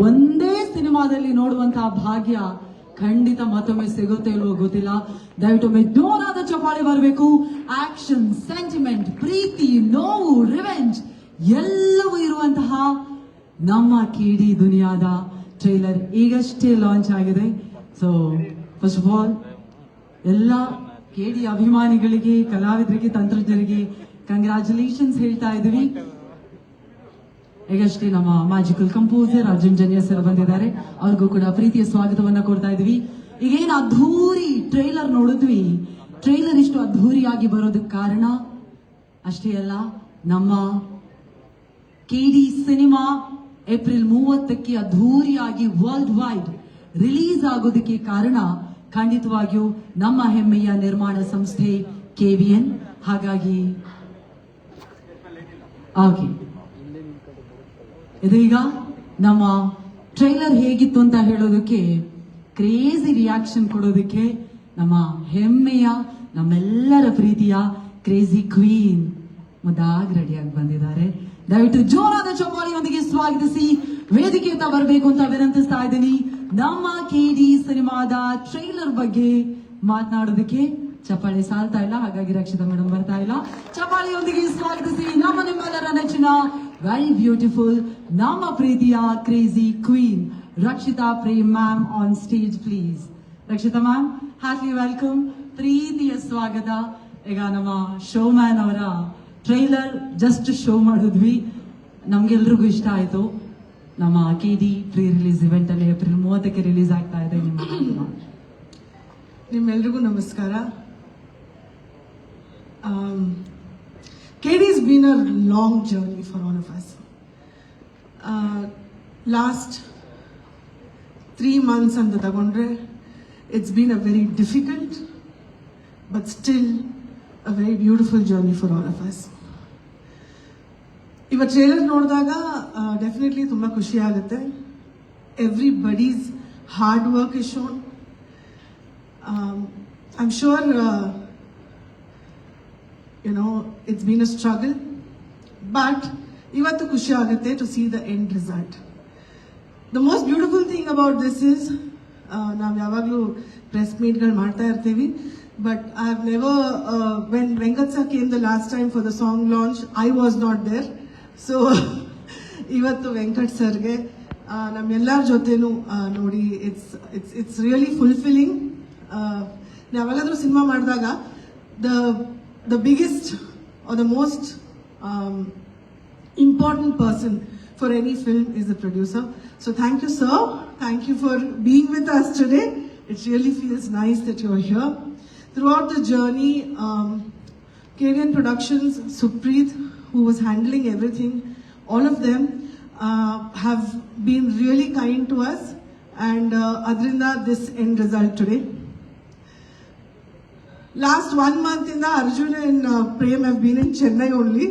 ಒಂದೇ ಸಿನಿಮಾದಲ್ಲಿ ನೋಡುವಂತಹ ಭಾಗ್ಯ ಖಂಡಿತ ಮತ್ತೊಮ್ಮೆ ಸಿಗುತ್ತೆ ಇಲ್ವೋ ಗೊತ್ತಿಲ್ಲ. ದಯವಿಟ್ಟು ಜೋರಾದ ಚಪ್ಪಾಳೆ ಬರಬೇಕು. ಆಕ್ಷನ್, ಸೆಂಟಿಮೆಂಟ್, ಪ್ರೀತಿ, ನೋವು, ರಿವೆಂಜ್ ಎಲ್ಲವೂ ಇರುವಂತಹ ನಮ್ಮ KD ದುನಿಯಾದ ಟ್ರೈಲರ್ ಈಗಷ್ಟೇ ಲಾಂಚ್ ಆಗಿದೆ. ಸೊ ಫಸ್ಟ್ ಆಫ್ ಆಲ್ ಎಲ್ಲ KD ಅಭಿಮಾನಿಗಳಿಗೆ, ಕಲಾವಿದರಿಗೆ, ತಂತ್ರಜ್ಞರಿಗೆ ಕಂಗ್ರಾಚುಲೇಷನ್ಸ್ ಹೇಳ್ತಾ ಇದೀವಿ. ಈಗಷ್ಟೇ ನಮ್ಮ magical composer Arjun Janya sir ಬಂದಿದ್ದಾರೆ, ಅವ್ರಿಗೂ ಕೂಡ ಪ್ರೀತಿಯ ಸ್ವಾಗತವನ್ನ ಕೊಡ್ತಾ ಇದೀವಿ. ಈಗೇನು ಅದ್ಧೂರಿ ಟ್ರೈಲರ್ ನೋಡಿದ್ವಿ, ಟ್ರೈಲರ್ ಇಷ್ಟು ಅದ್ಧೂರಿಯಾಗಿ ಬರೋದಕ್ಕೆ ಕಾರಣ ಅಷ್ಟೇ ಅಲ್ಲ, ನಮ್ಮ KD ಸಿನಿಮಾ ಏಪ್ರಿಲ್ 30ಕ್ಕೆ ಅದ್ಧೂರಿಯಾಗಿ ವರ್ಲ್ಡ್ ವೈಡ್ ರಿಲೀಸ್ ಆಗೋದಕ್ಕೆ ಕಾರಣ ಖಂಡಿತವಾಗಿಯೂ ನಮ್ಮ ಹೆಮ್ಮೆಯ ನಿರ್ಮಾಣ ಸಂಸ್ಥೆ KVN. ಹಾಗಾಗಿ ಇದೀಗ ನಮ್ಮ ಟ್ರೈಲರ್ ಹೇಗಿತ್ತು ಅಂತ ಹೇಳೋದಕ್ಕೆ, ಕ್ರೇಜಿ ರಿಯಾಕ್ಷನ್ ಕೊಡೋದಕ್ಕೆ ನಮ್ಮ ಹೆಮ್ಮೆಯ, ನಮ್ಮೆಲ್ಲರ ಪ್ರೀತಿಯ ಕ್ರೇಜಿ ಕ್ವೀನ್ ಮುದ್ದಾಗಿ ರೆಡಿಯಾಗಿ ಬಂದಿದ್ದಾರೆ. ದಯವಿಟ್ಟು ಜೋರಾದ ಚಪ್ಪಾಳೆಯೊಂದಿಗೆ ಸ್ವಾಗತಿಸಿ ವೇದಿಕೆಯತ್ತ ಬರಬೇಕು ಅಂತ ವಿನಂತಿಸ್ತಾ ಇದ್ದೀನಿ. ನಮ್ಮ KD ಸಿನಿಮಾದ ಟ್ರೈಲರ್ ಬಗ್ಗೆ ಮಾತನಾಡೋದಕ್ಕೆ ಚಪ್ಪಾಳೆ ಸಾಲ್ತಾ ಇಲ್ಲ, ಹಾಗಾಗಿ ರಕ್ಷಿತಾ ಮೇಡಮ್ ಬರ್ತಾ ಇಲ್ಲ. ಚಪ್ಪಾಳೆಯೊಂದಿಗೆ ಸ್ವಾಗತಿಸಿ ನಮ್ಮ ನಿಮ್ಮೆಲ್ಲರ ನೆಚ್ಚಿನ ವೆರಿ ಬ್ಯೂಟಿಫುಲ್, ನಮ್ಮ ಪ್ರೀತಿಯ crazy queen Rakshita Prem ma'am on stage please. Rakshita ma'am, happy welcome, ಪ್ರೀತಿಯ ಸ್ವಾಗತ. ಈಗ ನಮ್ಮ ಶೋ ಮ್ಯಾನ್ ಅವರ ಟ್ರೈಲರ್ ಜಸ್ಟ್ ಶೋ ಮಾಡಿದ್ವಿ, ನಮ್ಗೆಲ್ರಿಗೂ ಇಷ್ಟ ಆಯ್ತು. ನಮ್ಮ KD ಪ್ರೀ ರಿಲೀಸ್ ಇವೆಂಟ್ ಅಲ್ಲಿ ಏಪ್ರಿಲ್ 30ಕ್ಕೆ ರಿಲೀಸ್ ಆಗ್ತಾ ಇದೆ. ನಿಮ್ಮೆಲ್ರಿಗೂ ನಮಸ್ಕಾರ. KD's been a long journey for all of us. Last 3 months ಅಂತ ತಗೊಂಡ್ರೆ, it's been a very difficult but still a very beautiful journey for all of us. ಇವತ್ತು trailer ನೋಡಿದಾಗ definitely ತುಂಬ ಖುಷಿ ಆಗುತ್ತೆ. Everybody's hard work is shown. I'm sure it's been a struggle, but ivattu khushi agutte to see the end result. The most beautiful thing about this is ನಾವು ಯಾವಾಗಲೂ press ಮೀಟ್ಗಳು ಮಾಡ್ತಾ ಇರ್ತೀವಿ, but I have never when Venkat sir came the last time for the song launch, I was not there. So ಇವತ್ತು ವೆಂಕಟ್ ಸರ್ಗೆ ನಮ್ಮೆಲ್ಲರ ಜೊತೆನೂ ನೋಡಿ it's really fulfilling. ನಾವೆಲ್ಲಾದ್ರೂ cinema ಮಾಡಿದಾಗ the biggest or the most important person for any film is the producer. So thank you, sir. Thank you for being with us today. It really feels nice that you're here. Throughout the journey, KDN Productions, Supreet, who was handling everything, all of them have been really kind to us, and adrinda this end result today. Last 1 month in the Arjun and Prem have been in Chennai only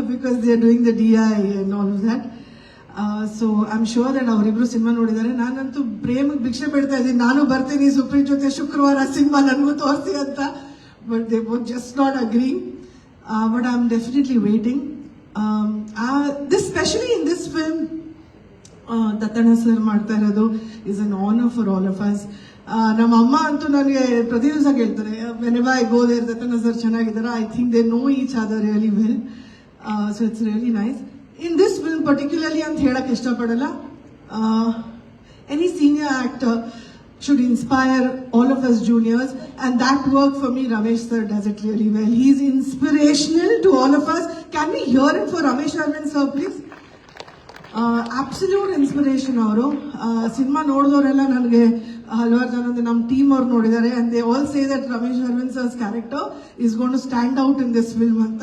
because they are doing the DI and all of that. So I'm sure that ಅವರಿಬ್ರು cinema ನೋಡಿದ್ದಾರೆ. ನಾನಂತೂ ಪ್ರೇಮ್ ಭಿಕ್ಷೆ ಬಿಡ್ತಾ ಇದ್ದೀನಿ, ನಾನು ಬರ್ತೀನಿ ಸುಪ್ರೀತ್ ಜೊತೆ ಶುಕ್ರವಾರ ಸಿನಿಮಾ ನನಗೂ ತೋರಿಸಿ ಅಂತ, but they both just not agreeing. But I'm definitely waiting. This, especially in this film, Dattanna sir ಮಾಡ್ತಾ ಇರೋದು is an honor for all of us. ನಮ್ಮ ಅಮ್ಮ ಅಂತೂ ನನಗೆ ಪ್ರತಿ ದಿವಸ ಕೇಳ್ತಾರೆ, whenever I go there, Dattanna sir ಚೆನ್ನಾಗಿದ್ದಾರೆ. I think they know each other really well. So it's really nice. In this film particularly ಅಂತ ಹೇಳಕ್ ಇಷ್ಟಪಡಲ್ಲ. Any senior actor should inspire all of us juniors, and that work for me, Ramesh sir does it really well. He's inspirational to all of us. Can we hear it for Ramesh Arvind sir, please? Absolute inspiration ಅವರು. Cinema ನೋಡಿದವರೆಲ್ಲ ನನಗೆ ಹಲವಾರು ಜನ ನಮ್ಮ team ಅವ್ರು ನೋಡಿದ್ದಾರೆ, and they all say that Ramesh Arvind sir's character is going to stand out in this film ಅಂತ.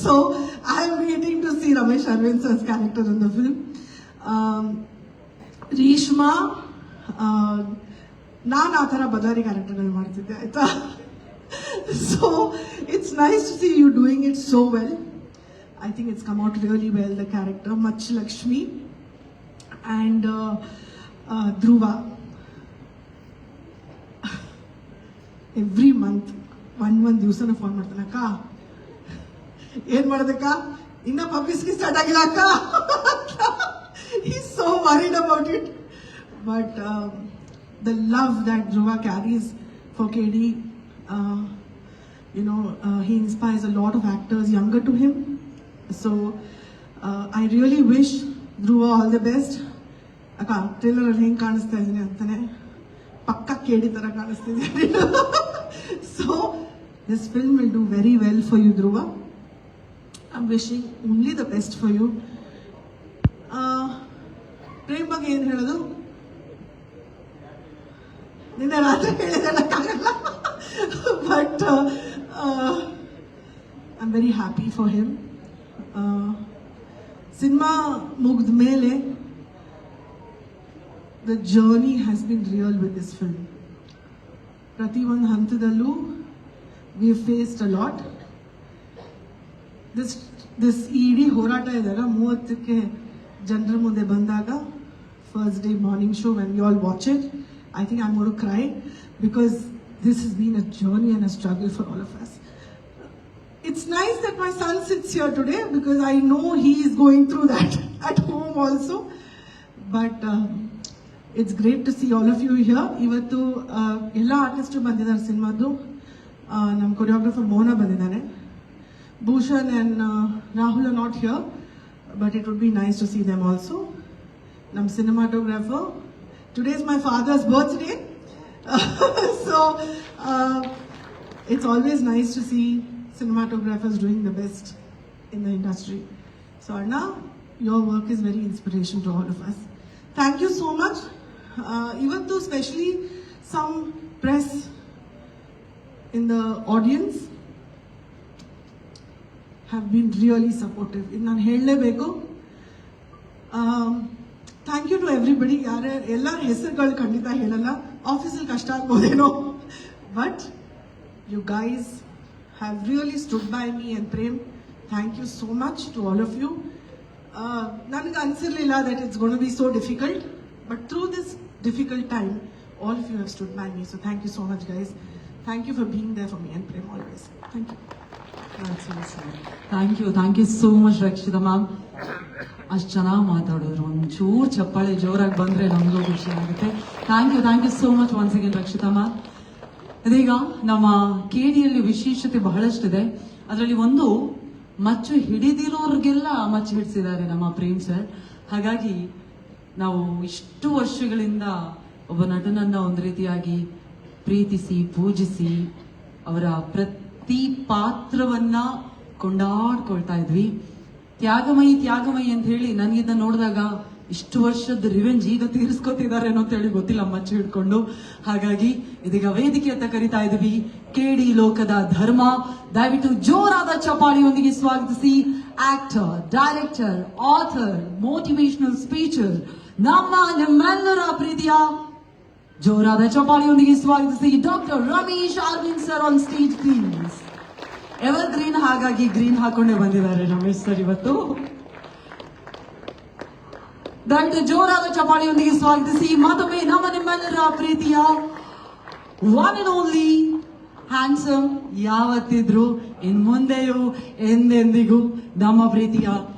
So I am waiting to see Ramesh Arvind sir's character in the film. Reshma, ನಾನು ಆ ಥರ ಬದಾರಿ ಕ್ಯಾರೆಕ್ಟರ್ಗಳು ಮಾಡ್ತಿದ್ದೆ ಆಯ್ತಾ. So it's nice to see you doing it so well. I think it's come out really well, the character. Much Lakshmi and Dhruva. Every month, one ದಿವಸನ phone ಮಾಡ್ತಾನೆ, ಅಕ್ಕ ಏನ್ ಮಾಡೋದಕ್ಕ, ಇನ್ನ ಪಬ್ಲಿಸಿಟಿ ಸ್ಟಾರ್ಟ್ ಆಗಿಲ್ಲ ಅಕ್ಕ. worried about it. But the love that Dhruva carries for KD, he inspires a lot of actors younger to him. So I really wish Dhruva all the best. ಅಕ್ಕ trailer ಅಲ್ಲಿ ಹೆಂಗ್ ಕಾಣಿಸ್ತಾ ಇದೀನಿ ಅಂತಾನೆ ಪಕ್ಕ KD ತರ ಕಾಣಿಸ್ತಿದ್ದೀನಿ. So this film will do very well for you, Dhruva. I'm wishing only the best for you. Prem ಬಗ್ಗೆ ಏನ್ ಹೇಳೋದು, ನಿನ್ನೆ ರಾತ್ರಿ ಹೇಳಿದಕ್ಕಾಗಲ್ಲ. But I am very happy for him. ಸಿನಿಮಾ ಮುಗಿದ ಮೇಲೆ the journey has been real with this film. ಪ್ರತಿಯೊಂದು ಹಂತದಲ್ಲೂ we faced a lot. This ಇಡೀ ಹೋರಾಟ ಇದೆಲ್ಲ 30ಕ್ಕೆ ಜನರ ಮುಂದೆ ಬಂದಾಗ, first day morning show, when you all watch it, I think I'm going to cry because this has been a journey and a struggle for all of us. It's nice that my son sits here today because I know he is going through that at home also. But it's great to see all of you here. Ivattu ella artists bandidare cinemadu. Nam choreographer Mona bandidare. Bhushan and Rahul are not here, but it would be nice to see them also. Nam cinematographer. Today is my father's birthday. So it's always nice to see cinematographers doing the best in the industry. So Arna, your work is very inspiration to all of us. Thank you so much. Even though especially some press in the audience have been really supportive. In nan hellebeku. Thank you to everybody. ಎಲ್ಲರ ಹೆಸರುಗಳು ಖಂಡಿತ ಹೇಳಲ್ಲ, ಆಫೀಸಲ್ಲಿ ಕಷ್ಟ ಆಗ್ಬೋದೇನೋ, but you guys have really stood by me and Prem. Thank you so much to all of you. ನನಗೆ ಅನಿಸಿರಲಿಲ್ಲ that it's gonna be so difficult, but through this difficult time all of you have stood by me. So thank you so much guys. Thank you for being there for me and Prem always. Thank you. Thank you so much Rakshita ma'am. ಅಷ್ಟು ಚೆನ್ನಾಗಿ ಮಾತಾಡಿದ್ರು. ಒಂಚೂರು ಚಪ್ಪಾಳೆ ಜೋರಾಗಿ ಬಂದ್ರೆ ನಮಗೂ ಖುಷಿ ಆಗುತ್ತೆ. Thank you so much once again Rakshita ma'am. ಇದೀಗ ನಮ್ಮ KDಯಲ್ಲಿ ವಿಶೇಷತೆ ಬಹಳಷ್ಟಿದೆ. ಅದರಲ್ಲಿ ಒಂದು ಮಚ್ಚು ಹಿಡಿದಿರೋರ್ಗೆಲ್ಲ ಮಚ್ಚು ಹಿಡಿಸಿದ್ದಾರೆ ನಮ್ಮ ಪ್ರೇಮ್ ಸರ್. ಹಾಗಾಗಿ ನಾವು ಇಷ್ಟು ವರ್ಷಗಳಿಂದ ಒಬ್ಬ ನಟನನ್ನ ಒಂದು ರೀತಿಯಾಗಿ ಪ್ರೀತಿಸಿ ಪೂಜಿಸಿ ಅವರ ಪ್ರತಿ ಪಾತ್ರವನ್ನ ಕೊಂಡಾಡ್ಕೊಳ್ತಾ ಇದ್ವಿ. ತ್ಯಾಗಮಯಿ ಅಂತ ಹೇಳಿ ನನಗಿದ್ದ ನೋಡಿದಾಗ ಇಷ್ಟು ವರ್ಷದ ರಿವೆಂಜ್ ಈಗ ತೀರಿಸ್ಕೊತಿದ್ದಾರೆ ಅಂತ ಹೇಳಿ ಗೊತ್ತಿಲ್ಲ ಮಚ್ಚು ಹಿಡ್ಕೊಂಡು. ಹಾಗಾಗಿ ಇದೀಗ ವೇದಿಕೆ ಅಂತ ಕರಿತಾ ಇದ್ವಿ KD ಲೋಕದ ಧರ್ಮ. ದಯವಿಟ್ಟು ಜೋರಾದ ಚಪಾಳಿಯೊಂದಿಗೆ ಸ್ವಾಗತಿಸಿ actor, director, author, motivational speecher, ನಿಮ್ಮೆಲ್ಲರ ಪ್ರೀತಿಯ ಜೋರಾದ ಚಪಾಳಿಯೊಂದಿಗೆ ಸ್ವಾಗತಿಸಿ doctor Ramesh Aravind sir on stage please. Ever green, ಹಾಗಾಗಿ ಗ್ರೀನ್ ಹಾಕೊಂಡೇ ಬಂದಿದ್ದಾರೆ ರಮೇಶ್ ಸರ್ ಇವತ್ತು. ದಯವಿಟ್ಟು ಜೋರಾದ ಚಪಾಳಿಯೊಂದಿಗೆ ಸ್ವಾಗತಿಸಿ ಮತ್ತೊಮ್ಮೆ ನಿಮ್ಮೆಲ್ಲರ ಪ್ರೀತಿಯ ಒನ್ ಅಂಡ್ ಓನ್ಲಿ ಹ್ಯಾಂಡ್ಸಮ್, ಯಾವತ್ತಿದ್ರು ಇನ್ ಮುಂದೆಯೂ ಎಂದೆಂದಿಗೂ ನಮ್ಮ ಪ್ರೀತಿಯ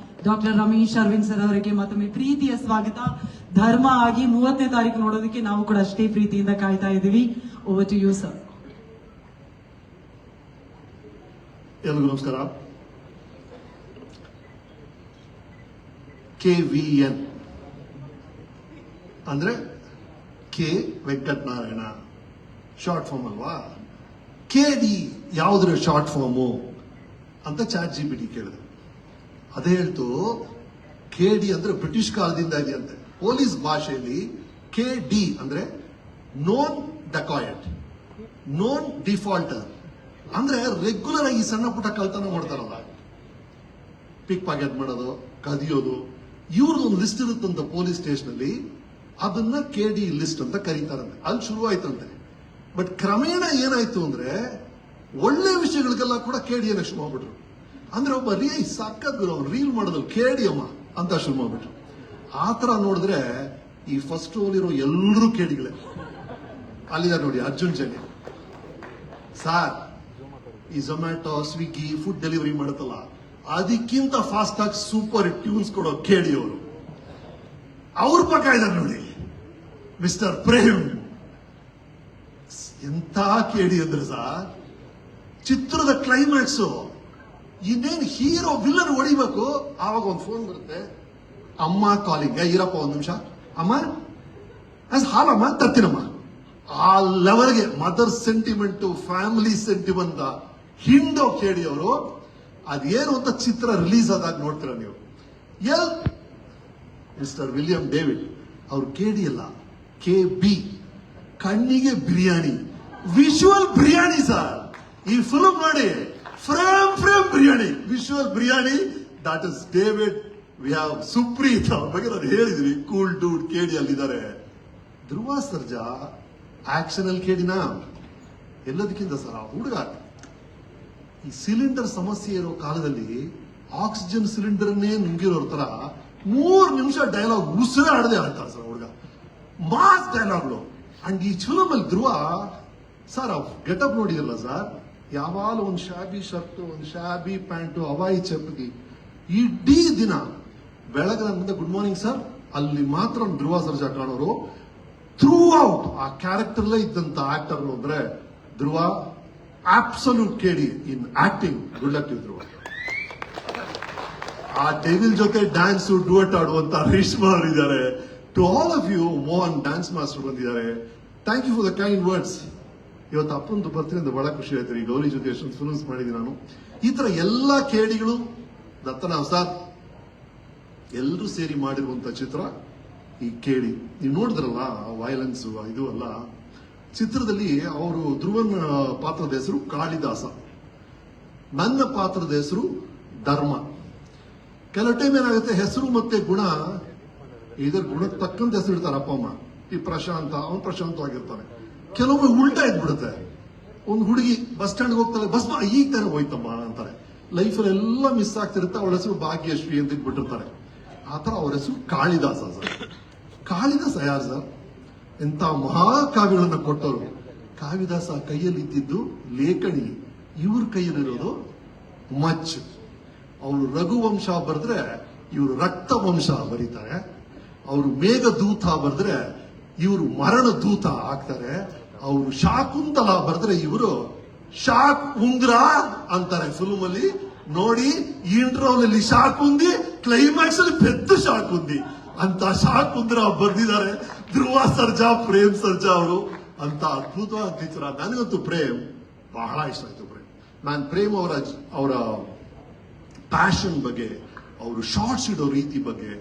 ಡಾಕ್ಟರ್ ರಮೇಶ್ ಅರವಿಂದ್ ಸರ್ ಅವರಿಗೆ ಮತ್ತೊಮ್ಮೆ ಪ್ರೀತಿಯ ಸ್ವಾಗತ. ಧರ್ಮ ಆಗಿ 30ನೇ ತಾರೀಕು ನೋಡೋದಕ್ಕೆ ನಾವು ಕೂಡ ಅಷ್ಟೇ ಪ್ರೀತಿಯಿಂದ ಕಾಯ್ತಾ ಇದ್ದೀವಿ. Over to you sir. ಎಲ್ರಿಗೂ ನಮಸ್ಕಾರ. KVN ಅಂದ್ರೆ ಕೆ ವೆಂಕಟನಾರಾಯಣ ಶಾರ್ಟ್ ಫಾರ್ಮ್ ಅಲ್ವಾ. KD ಯಾವುದ್ರ ಶಾರ್ಟ್ ಫಾರ್ಮು ಅಂತ ChatGPT ಕೇಳಿದೆ. ಅದೇ ಹೇಳ್ತು KD ಅಂದ್ರೆ ಬ್ರಿಟಿಷ್ ಕಾಲದಿಂದ ಇದೆಯಂತೆ. ಪೊಲೀಸ್ ಭಾಷೆಯಲ್ಲಿ KD ಅಂದ್ರೆ ನೋನ್ ಡಕಾಯಟ್, ನೋನ್ ಡಿಫಾಲ್ಟರ್. ಅಂದ್ರೆ ರೆಗ್ಯುಲರ್ ಆಗಿ ಸಣ್ಣ ಪುಟ್ಟ ಕಳ್ತನ ಮಾಡ್ತಾರಲ್ಲ, ಪಿಕ್ ಪಾಕೆಟ್ ಮಾಡೋದು, ಕದಿಯೋದು, ಇವ್ರದೊಂದು ಲಿಸ್ಟ್ ಇರುತ್ತಂತ ಪೊಲೀಸ್ ಸ್ಟೇಷನ್ ಅಲ್ಲಿ. ಅದನ್ನ KD ಲಿಸ್ಟ್ ಅಂತ ಕರೀತಾರಂತೆ. ಅಲ್ಲಿ ಶುರು ಆಯ್ತಂತೆ. ಬಟ್ ಕ್ರಮೇಣ ಏನಾಯ್ತು ಅಂದ್ರೆ ಒಳ್ಳೆ ವಿಷಯಗಳಿಗೆಲ್ಲ ಕೂಡ KD ಶುರು ಮಾಡ್ಬಿಟ್ರು. ಅಂದ್ರೆ ಒಬ್ಬ ಸಕ್ಕತ್ ರೀಲ್ ಮಾಡೋದು KD ಅಮ್ಮ ಅಂತ ಶುರು ಮಾಡ್ಬಿಟ್ರು. ಆತರ ನೋಡಿದ್ರೆ ಈ ಫಸ್ಟ್ ರೋಲ್ ಇರೋ ಎಲ್ಲರೂ KDಗಳೇ. ಅಲ್ಲಿದ್ದಾರೆ ನೋಡಿ ಅರ್ಜುನ್ ಜನ್ಯ ಸಾರ್. ಈ ಝೊಮ್ಯಾಟೊ, ಸ್ವಿಗ್ಗಿ ಫುಡ್ ಡೆಲಿವರಿ ಮಾಡುತ್ತಲ್ಲ, ಅದಕ್ಕಿಂತ ಫಾಸ್ಟ್ ಆಗಿ ಸೂಪರ್ ಟ್ಯೂನ್ಸ್ ಕೊಡೋ KD ಅವರು. ಅವ್ರ ಪಕ್ಕ ಇದ್ದಾರೆ ನೋಡಿ, ಮಿಸ್ಟರ್ ಪ್ರೇಮ್. ಎಂತ ಕೇಳಿ ಅಂದ್ರೆ ಸರ್, ಚಿತ್ರದ ಕ್ಲೈಮ್ಯಾಕ್ಸ್ ಇನ್ನೇನು ಹೀರೋ ವಿಲ್ಲನ್ ಹೊಡಿಬೇಕು, ಆವಾಗ ಒಂದು ಫೋನ್ ಬರುತ್ತೆ, ಅಮ್ಮ ಕಾಲಿಂಗ್, ಇರಪ್ಪ ಒಂದ್ ನಿಮಿಷ, ಅಮ್ಮ ಹಾಲಮ್ಮ ತರ್ತೀನಮ್ಮ. ಆ ಲೆವೆಲ್ಗೆ ಮದರ್ ಸೆಂಟಿಮೆಂಟ್, ಫ್ಯಾಮಿಲಿ ಸೆಂಟಿಮೆಂಟ್ ಹಿಂಡೋ ಕೇಳಿ ಅವರು. ಅದೇನು ಅಂತ ಚಿತ್ರ ರಿಲೀಸ್ ಆದಾಗ ನೋಡ್ತೀರ ನೀವು. ಮಿಸ್ಟರ್ ವಿಲಿಯಂ ಡೇವಿಡ್ ಅವ್ರು ಕೇಳಿ ಅಲ್ಲ, KB, ಕಣ್ಣಿಗೆ ಬಿರಿಯಾನಿ, ವಿಶುವಲ್ ಬಿರಿಯಾನಿ ಸರ್. ಈ ಫಿಲ್ಮ್ ನೋಡಿ, frame biryani, visual biryani. That is David. We have Supreeth, ಅವ್ರ ಬಗ್ಗೆ ನಾನು ಹೇಳಿದ್ವಿ, ಕೂಲ್ ಡೂಡ್ ಕೇಳಿ ಅಲ್ಲಿದ್ದಾರೆ. ಧ್ರುವ ಸರ್ಜಾ ಆಕ್ಷನ್ ಅಲ್ಲಿ ಕೇಳಿನ ಎಲ್ಲದಕ್ಕಿಂತ ಸರ್ ಆ ಹುಡುಗ ಈ ಸಿಲಿಂಡರ್ ಸಮಸ್ಯೆ ಇರೋ ಕಾಲದಲ್ಲಿ ಆಕ್ಸಿಜನ್ ಸಿಲಿಂಡರ್ ನುಂಗಿರೋ ತರ 3 ನಿಮಿಷ ಡೈಲಾಗ್ ಉಸಿರೇ ಆಡದೆ ಆಡ್ತಾರೆ ಸರ್ ಹುಡುಗ. ಮಾಸ್ ಡೈಲಾಗ್ಗಳು. ಅಂಡ್ ಈ ಫಿಲ್ಮ್ ಅಲ್ಲಿ ಧ್ರುವ ಸರ್ ಗೆಟಪ್ ನೋಡಿರಲ್ಲ ಸರ್, ಯಾವಾಗಲೂ ಒಂದು ಶಾಬಿ ಶರ್ಟ್, ಒಂದು ಶಾಬಿ ಪ್ಯಾಂಟು, ಹವಾಯಿ ಚಪ್ಪಲಿ. ಇಡೀ ದಿನ ಬೆಳಗ್ಗೆ ಮುಂದೆ ಗುಡ್ ಮಾರ್ನಿಂಗ್ ಸರ್ ಅಲ್ಲಿ ಮಾತ್ರ ಧ್ರುವ ಸರ್ಜಾ ಕಾಣೋರು. ಥ್ರೂ ಔಟ್ ಆ ಕ್ಯಾರೆಕ್ಟರ್ಲೇ ಇದ್ದಂತ ಆಕ್ಟರ್ ಅಂದ್ರೆ ಧ್ರುವ. ಅಬ್ಸಲ್ಯೂಟ್ ಕೇಳಿ in acting. Good luck to Dhruva. ಆ ಡೆವಿಲ್ ಜೊತೆ ಡ್ಯಾನ್ಸ್ ಡುವೆಟ್ ಆಡುವಂತ ರೇಷ್ಮಾ ಅವರು ಇದ್ದಾರೆ. To all of you, Mohan dance master ಬಂದಿದ್ದಾರೆ. Thank you for the kind words. ಇವತ್ತು ಅಪ್ಪಂದು ಬರ್ತೀನಿ ಅಂತ ಬಹಳ ಖುಷಿ ಆಯ್ತು. ಈ ಗೌರಿ ಜೊತೆ ಎಷ್ಟೊಂದು ಫಿಲ್ಮ್ಸ್ ಮಾಡಿದ್ದೀನಿ ನಾನು. ಈ ತರ ಎಲ್ಲಾ ಕೇಳಿಗಳು ದತ್ತನ ಸರ್ ಎಲ್ಲರೂ ಸೇರಿ ಮಾಡಿರುವಂತ ಚಿತ್ರ ಈ ಕೇಳಿ. ನೀವು ನೋಡಿದ್ರಲ್ಲ ವೈಲೆನ್ಸ್ ಇದು ಅಲ್ಲ. ಚಿತ್ರದಲ್ಲಿ ಅವರು ಧ್ರುವನ್ ಪಾತ್ರದ ಹೆಸರು ಕಾಳಿದಾಸ, ನನ್ನ ಪಾತ್ರದ ಹೆಸರು ಧರ್ಮ. ಕೆಲವು ಟೈಮ್ ಏನಾಗುತ್ತೆ, ಹೆಸರು ಮತ್ತೆ ಗುಣ ಇದರ ಗುಣಕ್ಕೆ ತಕ್ಕಂತ ಹೆಸರು ಇಡ್ತಾರೆ ಅಪ್ಪ ಅಮ್ಮ. ಈ ಪ್ರಶಾಂತ, ಅವನು ಪ್ರಶಾಂತವಾಗಿರ್ತಾನೆ. ಕೆಲವೊಮ್ಮೆ ಉಲ್ಟಾ ಇದ್ಬಿಡುತ್ತೆ. ಒಂದು ಹುಡುಗಿ ಬಸ್ ಸ್ಟ್ಯಾಂಡ್ಗೆ ಹೋಗ್ತಾಳೆ, ಬಸ್ ಈಗ ತಾನೆ ಹೋಯ್ತಮ್ಮ ಅಂತಾರೆ. ಲೈಫಲ್ಲಿ ಎಲ್ಲ ಮಿಸ್ ಆಗ್ತಿರುತ್ತೆ. ಅವಳ ಹೆಸರು ಭಾಗ್ಯಶ್ರೀ ಅಂತ ಇಟ್ಬಿಟ್ಟಿರ್ತಾರೆ. ಆತರ ಅವ್ರ ಹೆಸರು ಕಾಳಿದಾಸ ಸರ್. ಕಾಳಿದಾಸ ಯಾರು ಸರ್? ಎಂತ ಮಹಾಕಾವ್ಯಗಳನ್ನ ಕೊಟ್ಟವರು. ಕಾಳಿದಾಸ ಕೈಯಲ್ಲಿ ಇದ್ದಿದ್ದು ಲೇಖನಿ, ಇವ್ರ ಕೈಯಲ್ಲಿರೋದು ಮಚ್ಚು. ಅವರು ರಘುವಂಶ ಬರೆದ್ರೆ ಇವರು ರಕ್ತವಂಶ ಬರೀತಾರೆ. ಅವರು ಮೇಘದೂತ ಬರೆದ್ರೆ ಇವರು ಮರಣ ದೂತ ಆಗ್ತಾರೆ. ಅವರು ಶಾಕುಂತಲ ಬರೆದ್ರೆ ಇವರು ಶಾಕ್ ಉಂಗ್ರ ಅಂತಾರೆ ಫಿಲ್ಮ್ ಅಲ್ಲಿ. ನೋಡಿ, ಇಂಟ್ರೋಲ್ ಅಲ್ಲಿ ಶಾಕುಂದಿ, ಕ್ಲೈಮ್ಯಾಕ್ಸ್ ಅಲ್ಲಿ ಪೆದ್ದು ಶಾಕುಂದಿ ಅಂತ ಶಾಕುಂದ್ರ ಬರ್ದಿದ್ದಾರೆ ಧ್ರುವ ಸರ್ಜಾ, ಪ್ರೇಮ್ ಸರ್ಜಾ ಅವರು. ಅಂತ ಅದ್ಭುತವಾದ ಚಿತ್ರ. ನನಗಂತೂ ಪ್ರೇಮ್ ಬಹಳ ಇಷ್ಟ ಆಯ್ತು. ನಾನು ಪ್ರೇಮ್ ಅವರ ಪ್ಯಾಷನ್ ಬಗ್ಗೆ, ಅವರು ಶಾರ್ಟ್ಸ್ ಇಡೋ ರೀತಿ ಬಗ್ಗೆ,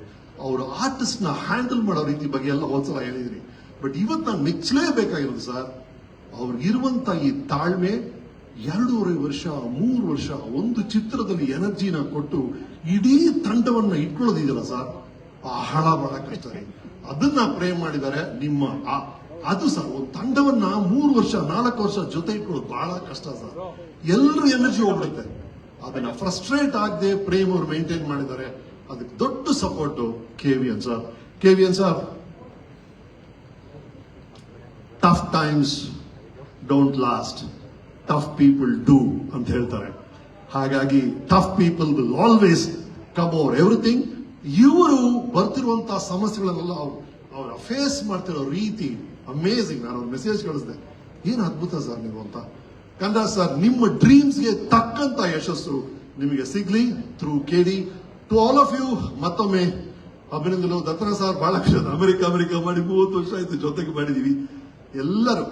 ಅವರು ಆರ್ಟಿಸ್ಟ್ ನ ಹ್ಯಾಂಡಲ್ ಮಾಡೋ ರೀತಿ ಬಗ್ಗೆ ಎಲ್ಲ ಒಂದ್ಸಲ ಹೇಳಿದ್ರಿ. ಬಟ್ ಇವತ್ತು ನಾನು ಮೆಚ್ಚಲೇಬೇಕಾಗಿರೋದು ಸರ್, ಅವ್ರಿಗಿರುವಂತ ಈ ತಾಳ್ಮೆ. 2.5 ವರ್ಷ 3 ವರ್ಷ ಒಂದು ಚಿತ್ರದಲ್ಲಿ ಎನರ್ಜಿನ ಕೊಟ್ಟು ಇಡೀ ತಂಡವನ್ನ ಇಟ್ಕೊಳ್ಳೋದಿದೆಯಲ್ಲ ಸರ್, ಬಹಳ ಕಷ್ಟ ರೀ. ಅದನ್ನ ಪ್ರೇಮ್ ಮಾಡಿದ್ದಾರೆ. ನಿಮ್ಮ ಅದು ಸರ್, ಒಂದು ತಂಡವನ್ನ 3 ವರ್ಷ 4 ವರ್ಷ ಜೊತೆ ಇಟ್ಕೊಳ್ಳೋದು ಬಹಳ ಕಷ್ಟ ಸರ್. ಎಲ್ಲರೂ ಎನರ್ಜಿ ಹೋಗ್ಬಿಡುತ್ತೆ. ಅದನ್ನ ಫ್ರಸ್ಟ್ರೇಟ್ ಆಗದೆ ಪ್ರೇಮ್ ಅವರು ಮೇಂಟೈನ್ ಮಾಡಿದ್ದಾರೆ. ಅದಕ್ಕೆ ದೊಡ್ಡ support KVN sir. KVN sir, tough times don't last, tough people do ಅಂತ ಹೇಳ್ತಾರೆ. ಹಾಗಾಗಿ tough people will always come over everything. ಇವರು ಬರ್ತಿರುವಂತಹ ಸಮಸ್ಯೆಗಳನ್ನೆಲ್ಲ ಅವರ ಫೇಸ್ ಮಾಡ್ತಿರೋ ರೀತಿ ಅಮೇಝಿಂಗ್. ನಾನು ಒಂದು ಮೆಸೇಜ್ ಕಳಿಸಿದೆ, ಏನ್ ಅದ್ಭುತ ಸರ್ ನೀವು ಅಂತ. ಕಂದ ಸರ್, ನಿಮ್ಮ ಡ್ರೀಮ್ಸ್ಗೆ ತಕ್ಕಂತ ಯಶಸ್ಸು ನಿಮಗೆ ಸಿಗ್ಲಿ through KD. To all of you ಮತ್ತೊಮ್ಮೆ ಅಭಿನಂದನೆ. ದತ್ತನ ಸರ್ ಬಹಳ ಅಮೆರಿಕ ಮಾಡಿ 30 ವರ್ಷ ಆಯ್ತು ಜೊತೆಗೆ ಮಾಡಿದೀವಿ. ಎಲ್ಲರೂ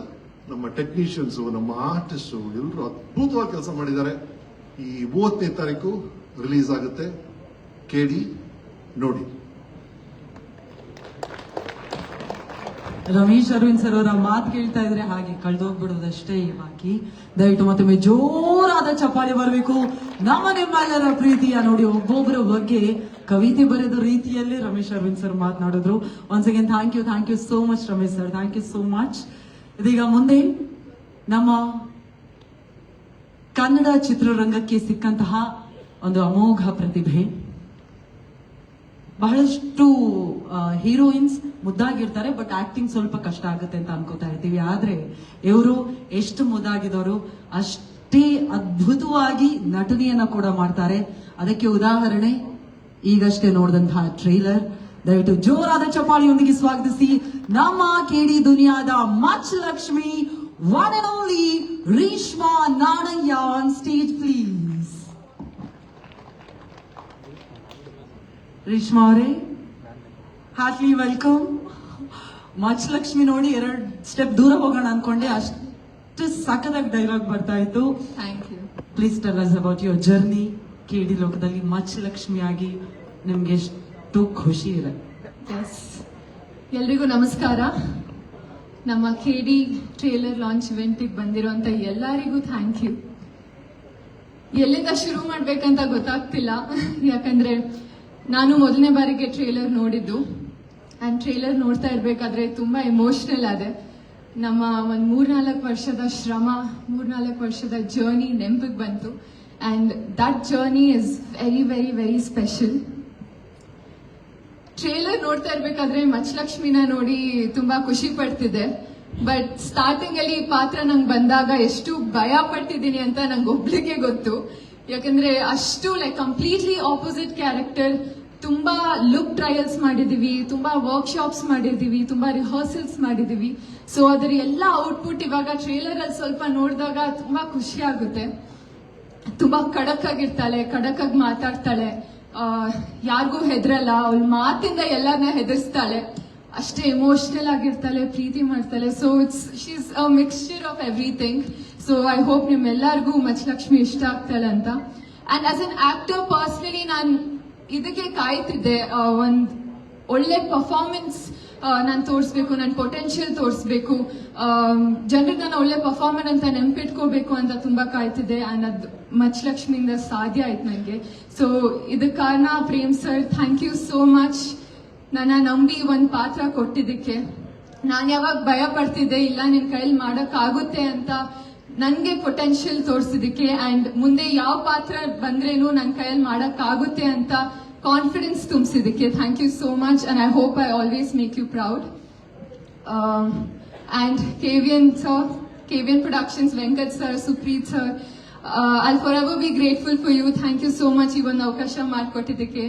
ನಮ್ಮ ಟೆಕ್ನಿಷಿಯನ್ಸ್, ನಮ್ಮ ಆರ್ಟಿಸ್ಟ್ ಎಲ್ಲರೂ ಅದ್ಭುತವಾಗಿ ಕೆಲಸ ಮಾಡಿದ್ದಾರೆ. ಈ 30ನೇ ತಾರೀಕು ರಿಲೀಸ್ ಆಗುತ್ತೆ KD, ನೋಡಿ. ರಮೇಶ್ ಅರವಿಂದ್ ಸರ್ ಅವರ ಮಾತು ಕೇಳ್ತಾ ಇದ್ರೆ ಹಾಗೆ ಕಳೆದೋಗ್ಬಿಡೋದಷ್ಟೇ ಬಾಕಿ. ದಯವಿಟ್ಟು ಮತ್ತೊಮ್ಮೆ ಜೋರಾದ ಚಪ್ಪಾಳೆ ಬರಬೇಕು. ನಿಮ್ಮೆಲ್ಲರ ಪ್ರೀತಿಯ ನೋಡಿ, ಒಬ್ಬೊಬ್ಬರ ಬಗ್ಗೆ ಕವಿತೆ ಬರೆದ ರೀತಿಯಲ್ಲೇ ರಮೇಶ್ ಅರವಿಂದ್ ಸರ್ ಮಾತನಾಡಿದ್ರು. Once again thank you so much Ramesh sir, thank you so much. ಇದೀಗ ಮುಂದೆ ನಮ್ಮ ಕನ್ನಡ ಚಿತ್ರರಂಗಕ್ಕೆ ಸಿಕ್ಕಂತಹ ಒಂದು ಅಮೋಘ ಪ್ರತಿಭೆ. ಬಹಳಷ್ಟು ಹೀರೋಯಿನ್ಸ್ ಮುದ್ದಾಗಿರ್ತಾರೆ, ಬಟ್ ಆಕ್ಟಿಂಗ್ ಸ್ವಲ್ಪ ಕಷ್ಟ ಆಗುತ್ತೆ ಅಂತ ಅನ್ಕೋತಾ ಇರ್ತೀವಿ. ಆದ್ರೆ ಇವರು ಎಷ್ಟು ಮುದ್ದಾಗಿದವರು, ಅಷ್ಟೇ ಅದ್ಭುತವಾಗಿ ನಟನೆಯನ್ನ ಕೂಡ ಮಾಡ್ತಾರೆ. ಅದಕ್ಕೆ ಉದಾಹರಣೆ ಈಗಷ್ಟೇ ನೋಡಿದಂತಹ ಟ್ರೈಲರ್. ದಯವಿಟ್ಟು ಜೋರಾದ ಚಪ್ಪಾಳಿಯೊಂದಿಗೆ ಸ್ವಾಗತಿಸಿ ನಮ್ಮ ಕೇಡಿ ದುನಿಯಾದ Macchalakshmi one and only Reshma Nanaiah on stage please. Reshma ಅವರೇ, ಹಾರ್ಟ್ಲಿ ವೆಲ್ಕಮ್. ಮಚ್ ಲಕ್ಷ್ಮಿ ನೋಡಿ 2 ಸ್ಟೆಪ್ ದೂರ ಹೋಗೋಣ ಅನ್ಕೊಂಡೆ, ಅಷ್ಟು ಸಖತ್ತಾಗಿ ಡೈಲಾಗ್ ಬರ್ತಾ ಇತ್ತು. Thank you. Please tell us about your journey. KD ಲೋಕದಲ್ಲಿ ಮಚ್ ಲಕ್ಷ್ಮಿ ಆಗಿ ನಿಮ್ಗೆ ಎಷ್ಟು ಖುಷಿ ಇದೆ? ಎಸ್, ಎಲ್ರಿಗೂ ನಮಸ್ಕಾರ. ನಮ್ಮ ಕೆಡಿ ಟ್ರೇಲರ್ ಲಾಂಚ್ ಇವೆಂಟಿಗೆ ಬಂದಿರುವಂತ ಎಲ್ಲರಿಗೂ ಥ್ಯಾಂಕ್ ಯು. ಎಲ್ಲಿಂದ ಶುರು ಮಾಡ್ಬೇಕಂತ ಗೊತ್ತಾಗ್ತಿಲ್ಲ, ಯಾಕಂದ್ರೆ ನಾನು ಮೊದಲನೇ ಬಾರಿಗೆ ಟ್ರೇಲರ್ ನೋಡಿದ್ದು. ಆ್ಯಂಡ್ ಟ್ರೇಲರ್ ನೋಡ್ತಾ ಇರ್ಬೇಕಾದ್ರೆ ತುಂಬಾ ಎಮೋಷನಲ್ ಆದೆ. ನಮ್ಮ ಒಂದು 3-4 ವರ್ಷದ ಶ್ರಮ, 3-4 ವರ್ಷದ ಜರ್ನಿ ನೆನಪಿಗೆ ಬಂತು. And that journey is very very very special. Trailer ನೋಡ್ತಾ ಇರ್ಬೇಕಾದ್ರೆ ಮಚ್ ಲಕ್ಷ್ಮಿನ ನೋಡಿ ತುಂಬಾ ಖುಷಿ ಪಡ್ತಿದ್ದೆ. ಬಟ್ ಸ್ಟಾರ್ಟಿಂಗ್ ಅಲ್ಲಿ ಈ ಪಾತ್ರ ನಂಗೆ ಬಂದಾಗ ಎಷ್ಟು ಭಯ ಪಡ್ತಿದ್ದೀನಿ ಅಂತ ನಂಗೆ ಒಬ್ಳಿಗೆ ಗೊತ್ತು. ಯಾಕಂದ್ರೆ ಅಷ್ಟು ಲೈಕ್ ಕಂಪ್ಲೀಟ್ಲಿ ಆಪೋಸಿಟ್ ಕ್ಯಾರೆಕ್ಟರ್. ತುಂಬಾ ಲುಕ್ ಟ್ರಯಲ್ಸ್ ಮಾಡಿದೀವಿ, ತುಂಬಾ ವರ್ಕ್ಶಾಪ್ಸ್ ಮಾಡಿದೀವಿ, ತುಂಬಾ ರಿಹರ್ಸಲ್ಸ್ ಮಾಡಿದೀವಿ. ಸೊ ಅದರ ಎಲ್ಲ ಔಟ್ಪುಟ್ ಇವಾಗ ಟ್ರೇಲರ್ ಅಲ್ಲಿ ಸ್ವಲ್ಪ ನೋಡಿದಾಗ ತುಂಬಾ ಖುಷಿ ಆಗುತ್ತೆ. ತುಂಬಾ ಖಡಕ್ ಆಗಿರ್ತಾಳೆ, ಖಡಕ್ ಆಗಿ ಮಾತಾಡ್ತಾಳೆ, ಯಾರಿಗೂ ಹೆದರಲ್ಲ, ಅವಳ ಮಾತಿಂದ ಎಲ್ಲರನ್ನ ಹೆದರ್ಸ್ತಾಳೆ, ಅಷ್ಟೇ ಎಮೋಷನಲ್ ಆಗಿರ್ತಾಳೆ, ಪ್ರೀತಿ ಮಾಡ್ತಾಳೆ. So she's a mixture of everything. So I hope ನಿಮ್ಮೆಲ್ಲರಿಗೂ ಮಚ್ ಲಕ್ಷ್ಮಿ ಇಷ್ಟ ಆಗ್ತಾಳೆ ಅಂತ. And as an actor personally ನಾನು ಇದಕ್ಕೆ ಕಾಯ್ತಿದ್ದೆ, ಒಂದ್ ಒಳ್ಳೆ ಪರ್ಫಾರ್ಮೆನ್ಸ್ ನಾನು ತೋರಿಸ್ಬೇಕು, ನನ್ನ ಪೊಟೆನ್ಷಿಯಲ್ ತೋರಿಸ್ಬೇಕು, ಜನರಿಗೆ ನಾನು ಒಳ್ಳೆ ಪರ್ಫಾರ್ಮರ್ ಅಂತ ನೆನ್ಪಿಟ್ಕೋಬೇಕು ಅಂತ ತುಂಬಾ ಕಾಯ್ತಿದ್ದೆ. ಅಂಡ್ ಅದು ಮಚ್ ಲಕ್ಷ್ಮಿಯಿಂದ ಸಾಧ್ಯ ಆಯ್ತು ನನಗೆ. ಸೊ ಇದಕ್ಕೆ ಕಾರಣ Prem sir, thank you so much. ನನ್ನ ನಂಬಿ ಒಂದು ಪಾತ್ರ ಕೊಟ್ಟಿದ್ದಕ್ಕೆ. ನಾನು ಯಾವಾಗ ಭಯ ಪಡ್ತಿದ್ದೆ, ಇಲ್ಲ ನಿನ್ ಕೈಯಲ್ಲಿ ಮಾಡೋಕ್ಕಾಗುತ್ತೆ ಅಂತ, ನನಗೆ ಪೊಟೆನ್ಷಿಯಲ್ ತೋರಿಸಿದಕ್ಕೆ. ಅಂಡ್ ಮುಂದೆ ಯಾವ ಪಾತ್ರ ಬಂದ್ರೇನು ನನ್ನ ಕೈಯಲ್ಲಿ ಮಾಡೋಕ್ಕಾಗುತ್ತೆ ಅಂತ ಕಾನ್ಫಿಡೆನ್ಸ್ ತುಂಬಿಸಿದಕ್ಕೆ. Thank you so much. And I hope I always make you proud. And KVN sir, KVN Productions, Venkat sir, Supreeth sir, I'll forever be grateful for you. Thank you so much. Even ಅವಕಾಶ ಮಾಡಿಕೊಟ್ಟಿದ್ದಕ್ಕೆ.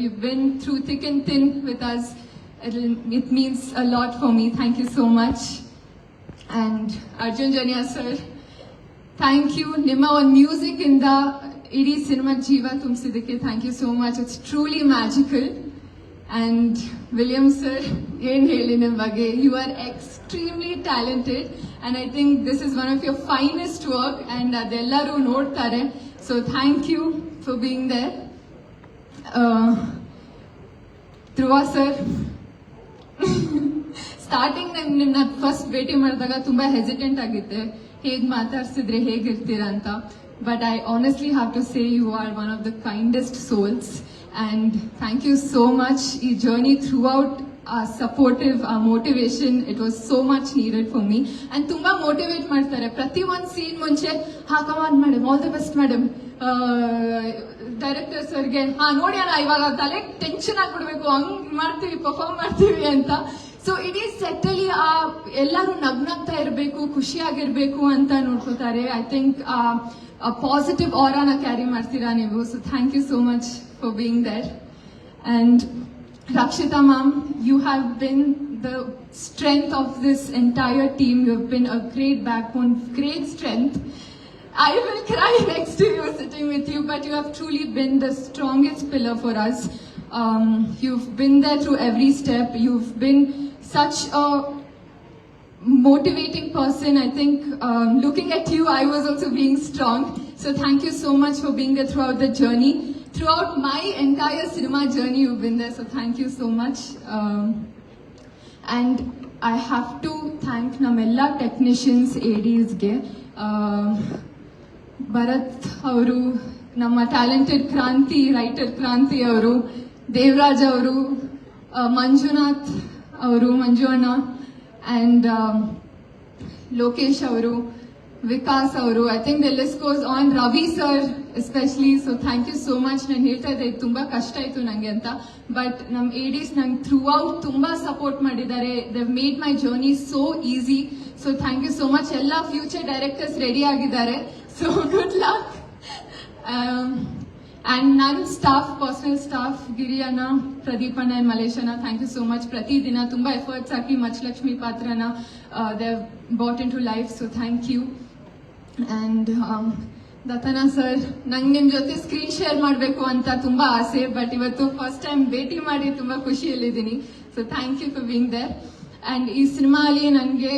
You've been through thick and thin with us. It means a lot for me. Thank you so much. And Arjun Janya sir, thank you. ನಿಮ್ಮ ಒಂದು music ಇಂದ ಇಡೀ cinema ಜೀವ ತುಂಬಿಸಿದ್ದಕ್ಕೆ thank you so much. It's truly magical. And William sir, ಏನ್ ಹೇಳಿ ನಿಮ್ಮ ಬಗ್ಗೆ, you are extremely talented and I think this is one of your finest work and ಅದೆಲ್ಲರೂ ನೋಡ್ತಾರೆ. So thank you for being there. Dhruva sir, starting ನಿಮ್ನ first ಭೇಟಿ ಮಾಡಿದಾಗ ತುಂಬಾ ಹೆಸಿಟೆಂಟ್ ಆಗಿದ್ದೆ, ಹೇಗ್ ಮಾತಾಡ್ಸಿದ್ರೆ ಹೇಗಿರ್ತೀರಾ ಅಂತ. But I honestly have to say you are one of the kindest souls and thank you so much. ಈ journey throughout supportive, motivation, it was so much needed for me. And ತುಂಬಾ motivate ಮಾಡ್ತಾರೆ ಪ್ರತಿ ಒಂದು scene ಮುಂಚೆ. Come on madam, all the best madam. Director ಸರ್ಗೆ ನೋಡಿ ಅಣ್ಣ ಇವಾಗ ತಲೆ ಟೆನ್ಷನ್ ಆಗ್ಬಿಡ್ಬೇಕು, ಹಂಗ್ ಮಾಡ್ತೀವಿ, ಪರ್ಫಾರ್ಮ್ ಮಾಡ್ತೀವಿ ಅಂತ. ಸೊ ಇಡೀ ಸೆಟ್ ಅಲ್ಲಿ ಎಲ್ಲರೂ ನಗ್ನಗ್ತಾ ಇರಬೇಕು, ಖುಷಿಯಾಗಿರ್ಬೇಕು ಅಂತ ನೋಡ್ಕೋತಾರೆ. ಐ ಥಿಂಕ್ ಪಾಸಿಟಿವ್ ಆರಾನ ಕ್ಯಾರಿ ಮಾಡ್ತೀರಾ ನೀವು. So thank you so much for being there. And Rakshita ma'am, you have been the strength of this entire team. You have been a great backbone, great strength. I will cry next to you, sitting with you, but you have truly been the strongest pillar for us. You've been there through every step. You've been such a motivating person. I think looking at you, I was also being strong. So thank you so much for being there throughout the journey. Throughout my entire cinema journey, you've been there. So thank you so much. And I have to thank namella technicians, ADs ge. Bharat avaru, namma talented Kranti, writer Kranti avaru, Devraj avaru, Manjunath avaru, Manju Anna, and Lokesh avaru, Vikas avaru. I think the list goes on. Ravi sir especially. So thank you so much. ನಾನು ಹೇಳ್ತಾ ಇದ್ದೆ ತುಂಬಾ ಕಷ್ಟ ಆಯ್ತು ನಂಗೆ ಅಂತ, but ನಮ್ ADs ನಂಗೆ ಥ್ರೂ ಔಟ್ ತುಂಬಾ ಸಪೋರ್ಟ್ ಮಾಡಿದ್ದಾರೆ. Dev made my journey so easy. So thank you so much. ಎಲ್ಲ ಫ್ಯೂಚರ್ ಡೈರೆಕ್ಟರ್ಸ್ ರೆಡಿ ಆಗಿದ್ದಾರೆ. So good luck. ಅಂಡ್ ನಾನು staff, personal staff, Giriyanna, Pradeep ಅಣ್ಣ ಅಂಡ್ ಮಲೇಶ್ ಅಣ್ಣ, ಥ್ಯಾಂಕ್ ಯು ಸೋ ಮಚ್. ಪ್ರತಿದಿನ ತುಂಬಾ ಎಫರ್ಟ್ಸ್ ಹಾಕಿ ಮಚ್ಚಲಕ್ಷ್ಮಿ ಪಾತ್ರನ they brought into life, so thank you. And Dattanna sir, ನಂಗೆ ನಿಮ್ ಜೊತೆ ಸ್ಕ್ರೀನ್ ಶೇರ್ ಮಾಡಬೇಕು ಅಂತ ತುಂಬಾ ಆಸೆ, ಬಟ್ ಇವತ್ತು ಫಸ್ಟ್ ಟೈಮ್ ಭೇಟಿ ಮಾಡಿ ತುಂಬಾ ಖುಷಿಯಲ್ಲಿದ್ದೀನಿ. So thank you for being there. And ಈ ಸಿನಿಮಾ ಅಲ್ಲಿ ನನಗೆ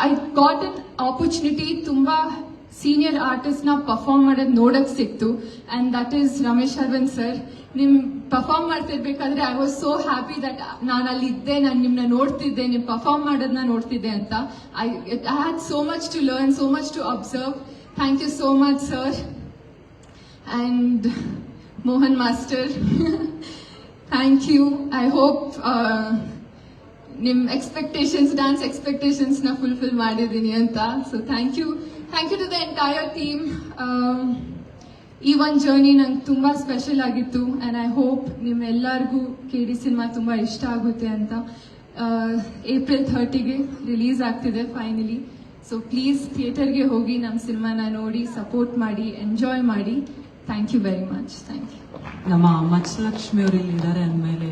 ಐ ಗಾಟ್ ಅನ್ ಆಪರ್ಚುನಿಟಿ ತುಂಬಾ ಸೀನಿಯರ್ ಆರ್ಟಿಸ್ಟ್ ನ ಪರ್ಫಾರ್ಮ್ ಮಾಡೋದು ನೋಡಕ್ ಸಿಕ್ತು, and that is Ramesh Aravind sir. ನಿಮ್ ಪರ್ಫಾರ್ಮ್ ಮಾಡ್ತಿರ್ಬೇಕಾದ್ರೆ I was so happy that ನಾನು ಅಲ್ಲಿ ಇದ್ದೆ, ನಾನು ನಿಮ್ನ ನೋಡ್ತಿದ್ದೆ, ನಿಮ್ ಪರ್ಫಾರ್ಮ್ ಮಾಡೋದನ್ನ ನೋಡ್ತಿದ್ದೆ ಅಂತ. I had so much to learn, so much to observe. Thank you so much sir. And Mohan master, thank you. I hope ನಿಮ್ ಎಕ್ಸ್ಪೆಕ್ಟೇಷನ್ಸ್, ಡ್ಯಾನ್ಸ್ ಎಕ್ಸ್ಪೆಕ್ಟೇಷನ್ಸ್ ನ ಫುಲ್ಫಿಲ್ ಮಾಡಿದೀನಿ ಅಂತ. So thank you to the entire team. ಈ ಒಂದು journey ನಂಗೆ ತುಂಬಾ special ಆಗಿತ್ತು, and I hope ನಿಮ್ಮೆಲ್ಲರಿಗೂ KD ಸಿನಿಮಾ ತುಂಬಾ ಇಷ್ಟ ಆಗುತ್ತೆ ಅಂತ. April 30ಗೆ ರಿಲೀಸ್ ಆಗ್ತಿದೆ ಫೈನಲಿ. ಸೊ ಪ್ಲೀಸ್ ಥಿಯೇಟರ್ಗೆ ಹೋಗಿ ನಮ್ಮ ಸಿನಿಮಾನ ನೋಡಿ, ಸಪೋರ್ಟ್ ಮಾಡಿ, ಎಂಜಾಯ್ ಮಾಡಿ. Thank you very much. Thank you. ನಮ್ಮ ಮಚ್ಚಲಕ್ಷ್ಮಿ ಅವರು ಇಲ್ಲಿ ಇದ್ದಾರೆ ಅಂದಮೇಲೆ,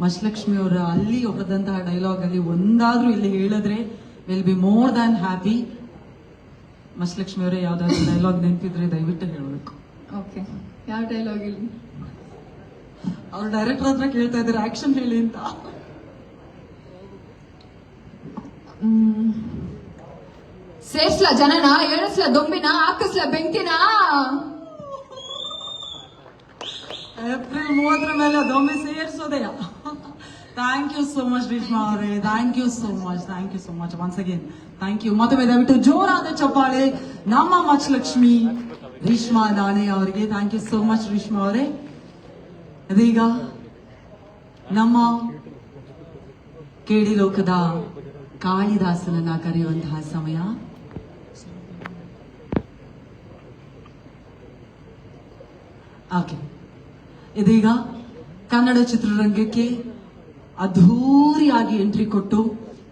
ಮಚ್ಚಲಕ್ಷ್ಮಿ ಅವರ ಅಲ್ಲಿ ಹೊರದಂತಹ ಡೈಲಾಗ್ ಅಲ್ಲಿ ಒಂದಾದ್ರೂ ಇಲ್ಲಿ ಹೇಳಿದ್ರೆ will be more than happy. Macchalakshmi ಅವರೇ ಯಾವ್ದಾದ್ರು ಡೈಲಾಗ್ ನೆನಪಿದ್ರೆ ದಯವಿಟ್ಟು ಹೇಳಬೇಕು. ಓಕೆ, ಯಾವ ಡೈಲಾಗ್ ಇಲ್ಲಿ? ಅವ್ರು ಡೈರೆಕ್ಟರ್ ಹತ್ರ ಕೇಳ್ತಾ ಇದ್ದಾರೆ ಆಕ್ಷನ್ ಹೇಳಿ ಅಂತ. ಸೇರ್ಸ್ಲ ಜನನ, ಏಳಿಸ್ಲ ದೊಂಬಿನ, ಹಾಕಿಸ್ಲ ಬೆಂಕಿನ. ಏಪ್ರಿಲ್ 30 ಮೇಲೆ ಅದೊಮ್ಮೆ ಸೇರಿಸೋದೆಯಾ? Thank you so much Reshma ಅವರೇ, thank you so much once again thank you. ಮತ್ತೊಮ್ಮೆ ದಯವಿಟ್ಟು ಜೋರಾದ ಚಪ್ಪಾಳೆ ನಮ್ಮ ಮಚ್ಚಲಕ್ಷ್ಮಿ ರೇಷ್ಮಾ ನಾಣೆ ಅವರಿಗೆ. Thank you so much Reshma ಅವರೇ. ಇದೀಗ ನಮ್ಮ KD ಲೋಕದ ಕಾಳಿದಾಸನನ್ನ ಕರೆಯುವಂತಹ ಸಮಯ. ಓಕೆ, ಇದೀಗ ಕನ್ನಡ ಚಿತ್ರರಂಗಕ್ಕೆ ಅದ್ಧೂರಿಯಾಗಿ ಎಂಟ್ರಿ ಕೊಟ್ಟು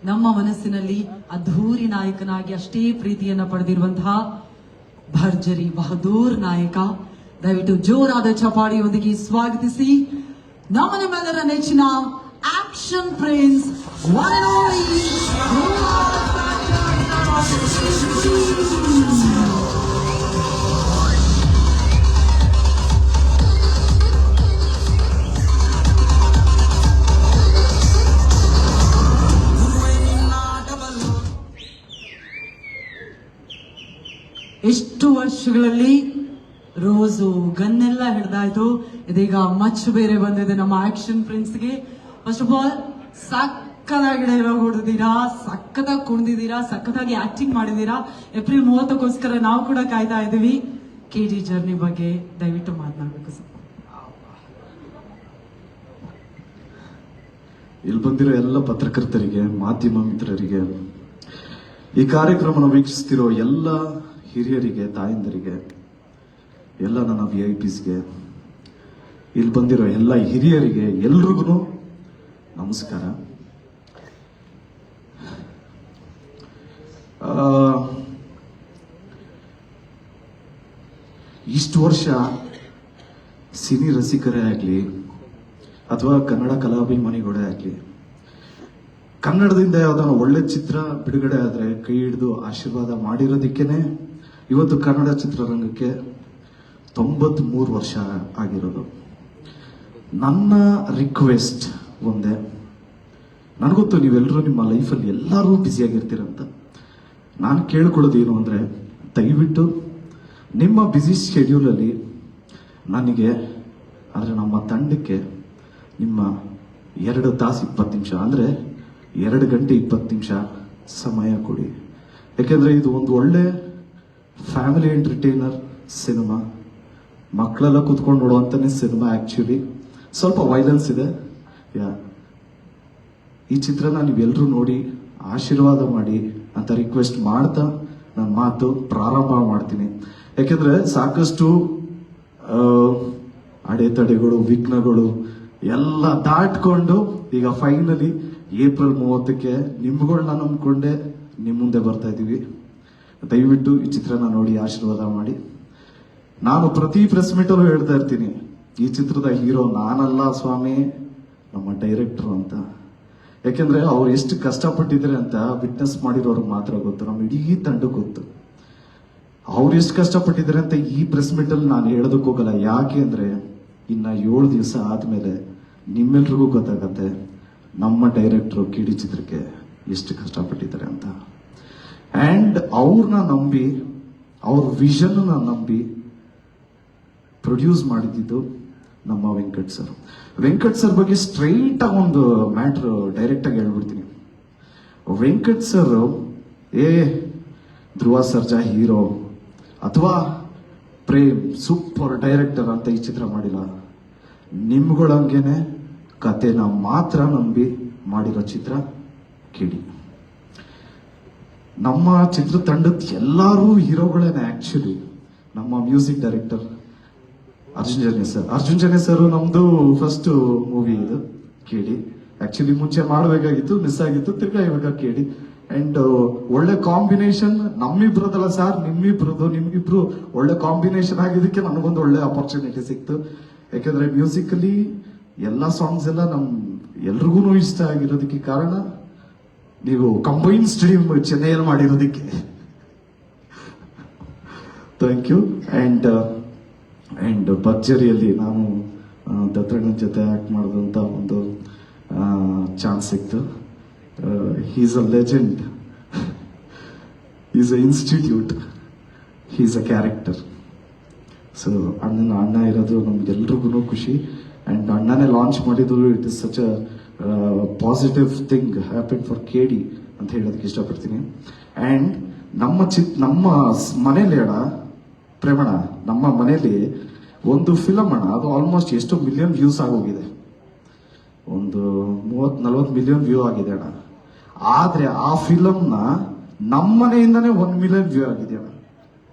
ನಮ್ಮ ಮನಸ್ಸಿನಲ್ಲಿ ಅದ್ಧೂರಿ ನಾಯಕನಾಗಿ ಅಷ್ಟೇ ಪ್ರೀತಿಯನ್ನ ಪಡೆದಿರುವಂತಹ ಭರ್ಜರಿ ಬಹದ್ದೂರ್ ನಾಯಕ, ದಯವಿಟ್ಟು ಜೋರಾದ ಚಪಾಳಿಯೊಂದಿಗೆ ಸ್ವಾಗತಿಸಿ ನಮ್ಮ ನಿಮ್ಮೆಲ್ಲರ ನೆಚ್ಚಿನ action prince one and only ಎಷ್ಟು ವರ್ಷಗಳಲ್ಲಿ ರೋಸು ಗನ್ನೆಲ್ಲ ಹಿಡ್ದಾಯ್ತು, ಇದೀಗ ಮಚ್ ಬೇರೆ ಬಂದಿದೆ ನಮ್ಮ ಆಕ್ಷನ್ ಪ್ರಿನ್ಸ್ಗೆ. ಫಸ್ಟ್ ಆಫ್ ಆಲ್ ಸಕ್ಕತ್ತಾಗಿ ಡೈಲಾಗ್ ಹೊಡೆದಿದ್ದೀರಾ, ಸಕ್ಕತ್ತಾಗಿ ಕುಣಿದಿದ್ದೀರಾ, ಸಕ್ಕತ್ತಾಗಿ ಆಕ್ಟಿಂಗ್ ಮಾಡಿದೀರಾ. ಏಪ್ರಿಲ್ 30ಗೋಸ್ಕರ ನಾವು ಕೂಡ ಕಾಯ್ತಾ ಇದೀವಿ. KD ಜರ್ನಿ ಬಗ್ಗೆ ದಯವಿಟ್ಟು ಮಾತನಾಡಬೇಕು ಸರ್. ಇಲ್ಲಿ ಬಂದಿರೋ ಎಲ್ಲ ಪತ್ರಕರ್ತರಿಗೆ, ಮಾಧ್ಯಮ ಮಿತ್ರರಿಗೆ, ಈ ಕಾರ್ಯಕ್ರಮನ ವೀಕ್ಷಿಸ್ತಿರೋ ಎಲ್ಲ ಹಿರಿಯರಿಗೆ, ತಾಯಂದರಿಗೆ, ಎಲ್ಲ ನನ್ನ VIPsಗೆ, ಇಲ್ಲಿ ಬಂದಿರೋ ಎಲ್ಲ ಹಿರಿಯರಿಗೆ ಎಲ್ರಿಗೂ ನಮಸ್ಕಾರ. ಇಷ್ಟು ವರ್ಷ ಸಿನಿ ರಸಿಕರೇ ಆಗಲಿ ಅಥವಾ ಕನ್ನಡ ಕಲಾಭಿಮಾನಿಗಳೇ ಆಗಲಿ, ಕನ್ನಡದಿಂದ ಯಾವ್ದಾನ ಒಳ್ಳೆ ಚಿತ್ರ ಬಿಡುಗಡೆ ಆದ್ರೆ ಕೈ ಹಿಡಿದು ಆಶೀರ್ವಾದ ಮಾಡಿರೋದಕ್ಕೇನೆ ಇವತ್ತು ಕನ್ನಡ ಚಿತ್ರರಂಗಕ್ಕೆ 93 ವರ್ಷ ಆಗಿರೋದು. ನನ್ನ ರಿಕ್ವೆಸ್ಟ್ ಒಂದೇ, ನನಗೊತ್ತು ನೀವೆಲ್ಲರೂ ನಿಮ್ಮ ಲೈಫಲ್ಲಿ ಎಲ್ಲರೂ ಬ್ಯುಸಿಯಾಗಿರ್ತೀರಂತ. ನಾನು ಕೇಳ್ಕೊಳ್ಳೋದು ಏನು ಅಂದರೆ, ದಯವಿಟ್ಟು ನಿಮ್ಮ ಬ್ಯುಸಿ ಶೆಡ್ಯೂಲಲ್ಲಿ ನನಗೆ, ಅಂದರೆ ನಮ್ಮ ತಂಡಕ್ಕೆ ನಿಮ್ಮ 2 ತಾಸು 20 ನಿಮಿಷ, ಅಂದರೆ 2 ಗಂಟೆ 20 ನಿಮಿಷ ಸಮಯ ಕೊಡಿ. ಯಾಕೆಂದರೆ ಇದು ಒಂದು ಒಳ್ಳೆ ಫ್ಯಾಮಿಲಿ ಎಂಟರ್ಟೈನರ್ ಸಿನಿಮಾ, ಮಕ್ಕಳೆಲ್ಲ ಕೂತ್ಕೊಂಡು ನೋಡುವಂತಾನೆ ಸಿನಿಮಾ. ಆ್ಯಕ್ಚುಲಿ ಸ್ವಲ್ಪ ವೈಲೆನ್ಸ್ ಇದೆ. ಈ ಚಿತ್ರನ ನೀವೆಲ್ಲರೂ ನೋಡಿ ಆಶೀರ್ವಾದ ಮಾಡಿ ಅಂತ ರಿಕ್ವೆಸ್ಟ್ ಮಾಡ್ತಾ ನನ್ನ ಮಾತು ಪ್ರಾರಂಭ ಮಾಡ್ತೀನಿ. ಯಾಕೆಂದ್ರೆ ಸಾಕಷ್ಟು ಅಡೆತಡೆಗಳು, ವಿಘ್ನಗಳು ಎಲ್ಲ ದಾಟ್ಕೊಂಡು ಈಗ ಫೈನಲಿ ಏಪ್ರಿಲ್ 30ಕ್ಕೆ ನಿಮ್ಗಳನ್ನ ನಂಬ್ಕೊಂಡೆ ನಿಮ್ಮ ಮುಂದೆ ಬರ್ತಾ ಇದ್ದೀವಿ. ದಯವಿಟ್ಟು ಈ ಚಿತ್ರನ ನೋಡಿ ಆಶೀರ್ವಾದ ಮಾಡಿ. ನಾನು ಪ್ರತಿ ಪ್ರೆಸ್ ಮೀಟ್ ಅಲ್ಲೂ ಹೇಳ್ತಾ ಇರ್ತೀನಿ, ಈ ಚಿತ್ರದ ಹೀರೋ ನಾನಲ್ಲ ಸ್ವಾಮಿ, ನಮ್ಮ ಡೈರೆಕ್ಟರ್ ಅಂತ. ಯಾಕೆಂದ್ರೆ ಅವ್ರು ಎಷ್ಟು ಕಷ್ಟಪಟ್ಟಿದ್ದಾರೆ ಅಂತ ವಿಟ್ನೆಸ್ ಮಾಡಿರೋರು ಮಾತ್ರ ಗೊತ್ತು, ನಮ್ಮ ಇಡೀ ತಂಡಕ್ಕೆ ಗೊತ್ತು. ಅವ್ರು ಎಷ್ಟು ಕಷ್ಟಪಟ್ಟಿದ್ದಾರೆ ಅಂತ ಈ ಪ್ರೆಸ್ ಮೀಟ್ ಅಲ್ಲಿ ನಾನು ಹೇಳೋದಕ್ಕೆ ಹೋಗಲ್ಲ. ಯಾಕೆ ಅಂದ್ರೆ ಇನ್ನ 7 ದಿವಸ ಆದ್ಮೇಲೆ ನಿಮ್ಮೆಲ್ರಿಗೂ ಗೊತ್ತಾಗತ್ತೆ ನಮ್ಮ ಡೈರೆಕ್ಟರ್ ಕಿಡಿ ಚಿತ್ರಕ್ಕೆ ಎಷ್ಟು ಕಷ್ಟಪಟ್ಟಿದ್ದಾರೆ ಅಂತ. ಅಂಡ್ ಅವ್ರನ್ನ ನಂಬಿ, ಅವ್ರ ವಿಷನ್ ನಂಬಿ ಪ್ರೊಡ್ಯೂಸ್ ಮಾಡಿದ್ದು ನಮ್ಮ ವೆಂಕಟ್ ಸರ್. ವೆಂಕಟ್ ಸರ್ ಬಗ್ಗೆ ಸ್ಟ್ರೈಟ್ ಆಗಿ ಒಂದು ಮ್ಯಾಟ್ರ್ ಡೈರೆಕ್ಟ್ ಆಗಿ ಹೇಳ್ಬಿಡ್ತೀನಿ. ವೆಂಕಟ್ ಸರ್ ಧ್ರುವ ಸರ್ಜಾ ಹೀರೋ ಅಥವಾ ಪ್ರೇಮ್ ಸೂಪರ್ ಡೈರೆಕ್ಟರ್ ಅಂತ ಈ ಚಿತ್ರ ಮಾಡಿಲ್ಲ. ನಿಮ್ಗಳಂಗೆನೆ ಕತೆನ ಮಾತ್ರ ನಂಬಿ ಮಾಡಿರೋ ಚಿತ್ರ ಕಿಡಿ. ನಮ್ಮ ಚಿತ್ರತಂಡದ ಎಲ್ಲರೂ ಹೀರೋಗಳೇನೆ. ಆಕ್ಚುಲಿ ನಮ್ಮ music director Arjun Janya sir ನಮ್ದು ಫಸ್ಟ್ ಮೂವಿ ಇದು ಕೇಳಿ. ಆಕ್ಚುಲಿ ಮುಂಚೆ ಮಾಡಬೇಕಾಗಿತ್ತು, ಮಿಸ್ ಆಗಿತ್ತು, ತಿರ್ಗಾ ಇವಾಗ ಕೇಳಿ. ಅಂಡ್ ಒಳ್ಳೆ ಕಾಂಬಿನೇಷನ್ ನಮ್ಮಿಬ್ರದಲ್ಲ ಸರ್, ನಿಮ್ಗಿಬ್ರು ಒಳ್ಳೆ ಕಾಂಬಿನೇಷನ್ ಆಗಿದ್ದಕ್ಕೆ ನನಗೊಂದು ಒಳ್ಳೆ ಅಪರ್ಚುನಿಟಿ ಸಿಕ್ತು. ಯಾಕಂದ್ರೆ ಮ್ಯೂಸಿಕ್ ಅಲ್ಲಿ ಎಲ್ಲಾ ಸಾಂಗ್ಸ್ ಎಲ್ಲ ಎಲ್ರಿಗೂ ಇಷ್ಟ ಆಗಿರೋದಕ್ಕೆ ಕಾರಣ ನೀವು ಕಂಬೈನ್ ಸ್ಟ್ರೀಮ್ ಚೆನ್ನೈಯಲ್ಲಿ ಮಾಡಿರೋದಕ್ಕೆ. Thank you. ಅಂಡ್ ಭರ್ಜರಿಯಲ್ಲಿ ನಾನು ದತ್ತಣ್ಣನ ಜೊತೆ ಆಕ್ಟ್ ಮಾಡಿದಂತ ಒಂದು ಚಾನ್ಸ್ ಸಿಕ್ತು. He's a legend, is a institute, he's a character. So ಅಣ್ಣ ಇರೋದು ನಮ್ಗೆಲ್ರಿಗೂ ಖುಷಿ. ಅಂಡ್ ಅಣ್ಣನೇ ಲಾಂಚ್ ಮಾಡಿದ್ರು. It is such a positive thing happen for KD ಅಂತ ಹೇಳೋದಕ್ಕೆ ಇಷ್ಟಪಡ್ತೀನಿ. ಅಂಡ್ ನಮ್ಮ ಮನೇಲಿ ಪ್ರೇಮಣ, ನಮ್ಮ ಮನೇಲಿ ಒಂದು ಫಿಲಮ್ ಅಣ್ಣ, ಅದು ಆಲ್ಮೋಸ್ಟ್ ಎಷ್ಟೋ ಮಿಲಿಯನ್ ವ್ಯೂಸ್ ಆಗೋಗಿದೆ. ಒಂದು 30-40 ಮಿಲಿಯನ್ ವ್ಯೂ ಆಗಿದೆ ಅಣ್ಣ. ಆದ್ರೆ ಆ ಫಿಲಮ್ನ ನಮ್ಮ ಮನೆಯಿಂದಾನೇ 1 ಮಿಲಿಯನ್ ವ್ಯೂ ಆಗಿದೆ ಅಣ್ಣ.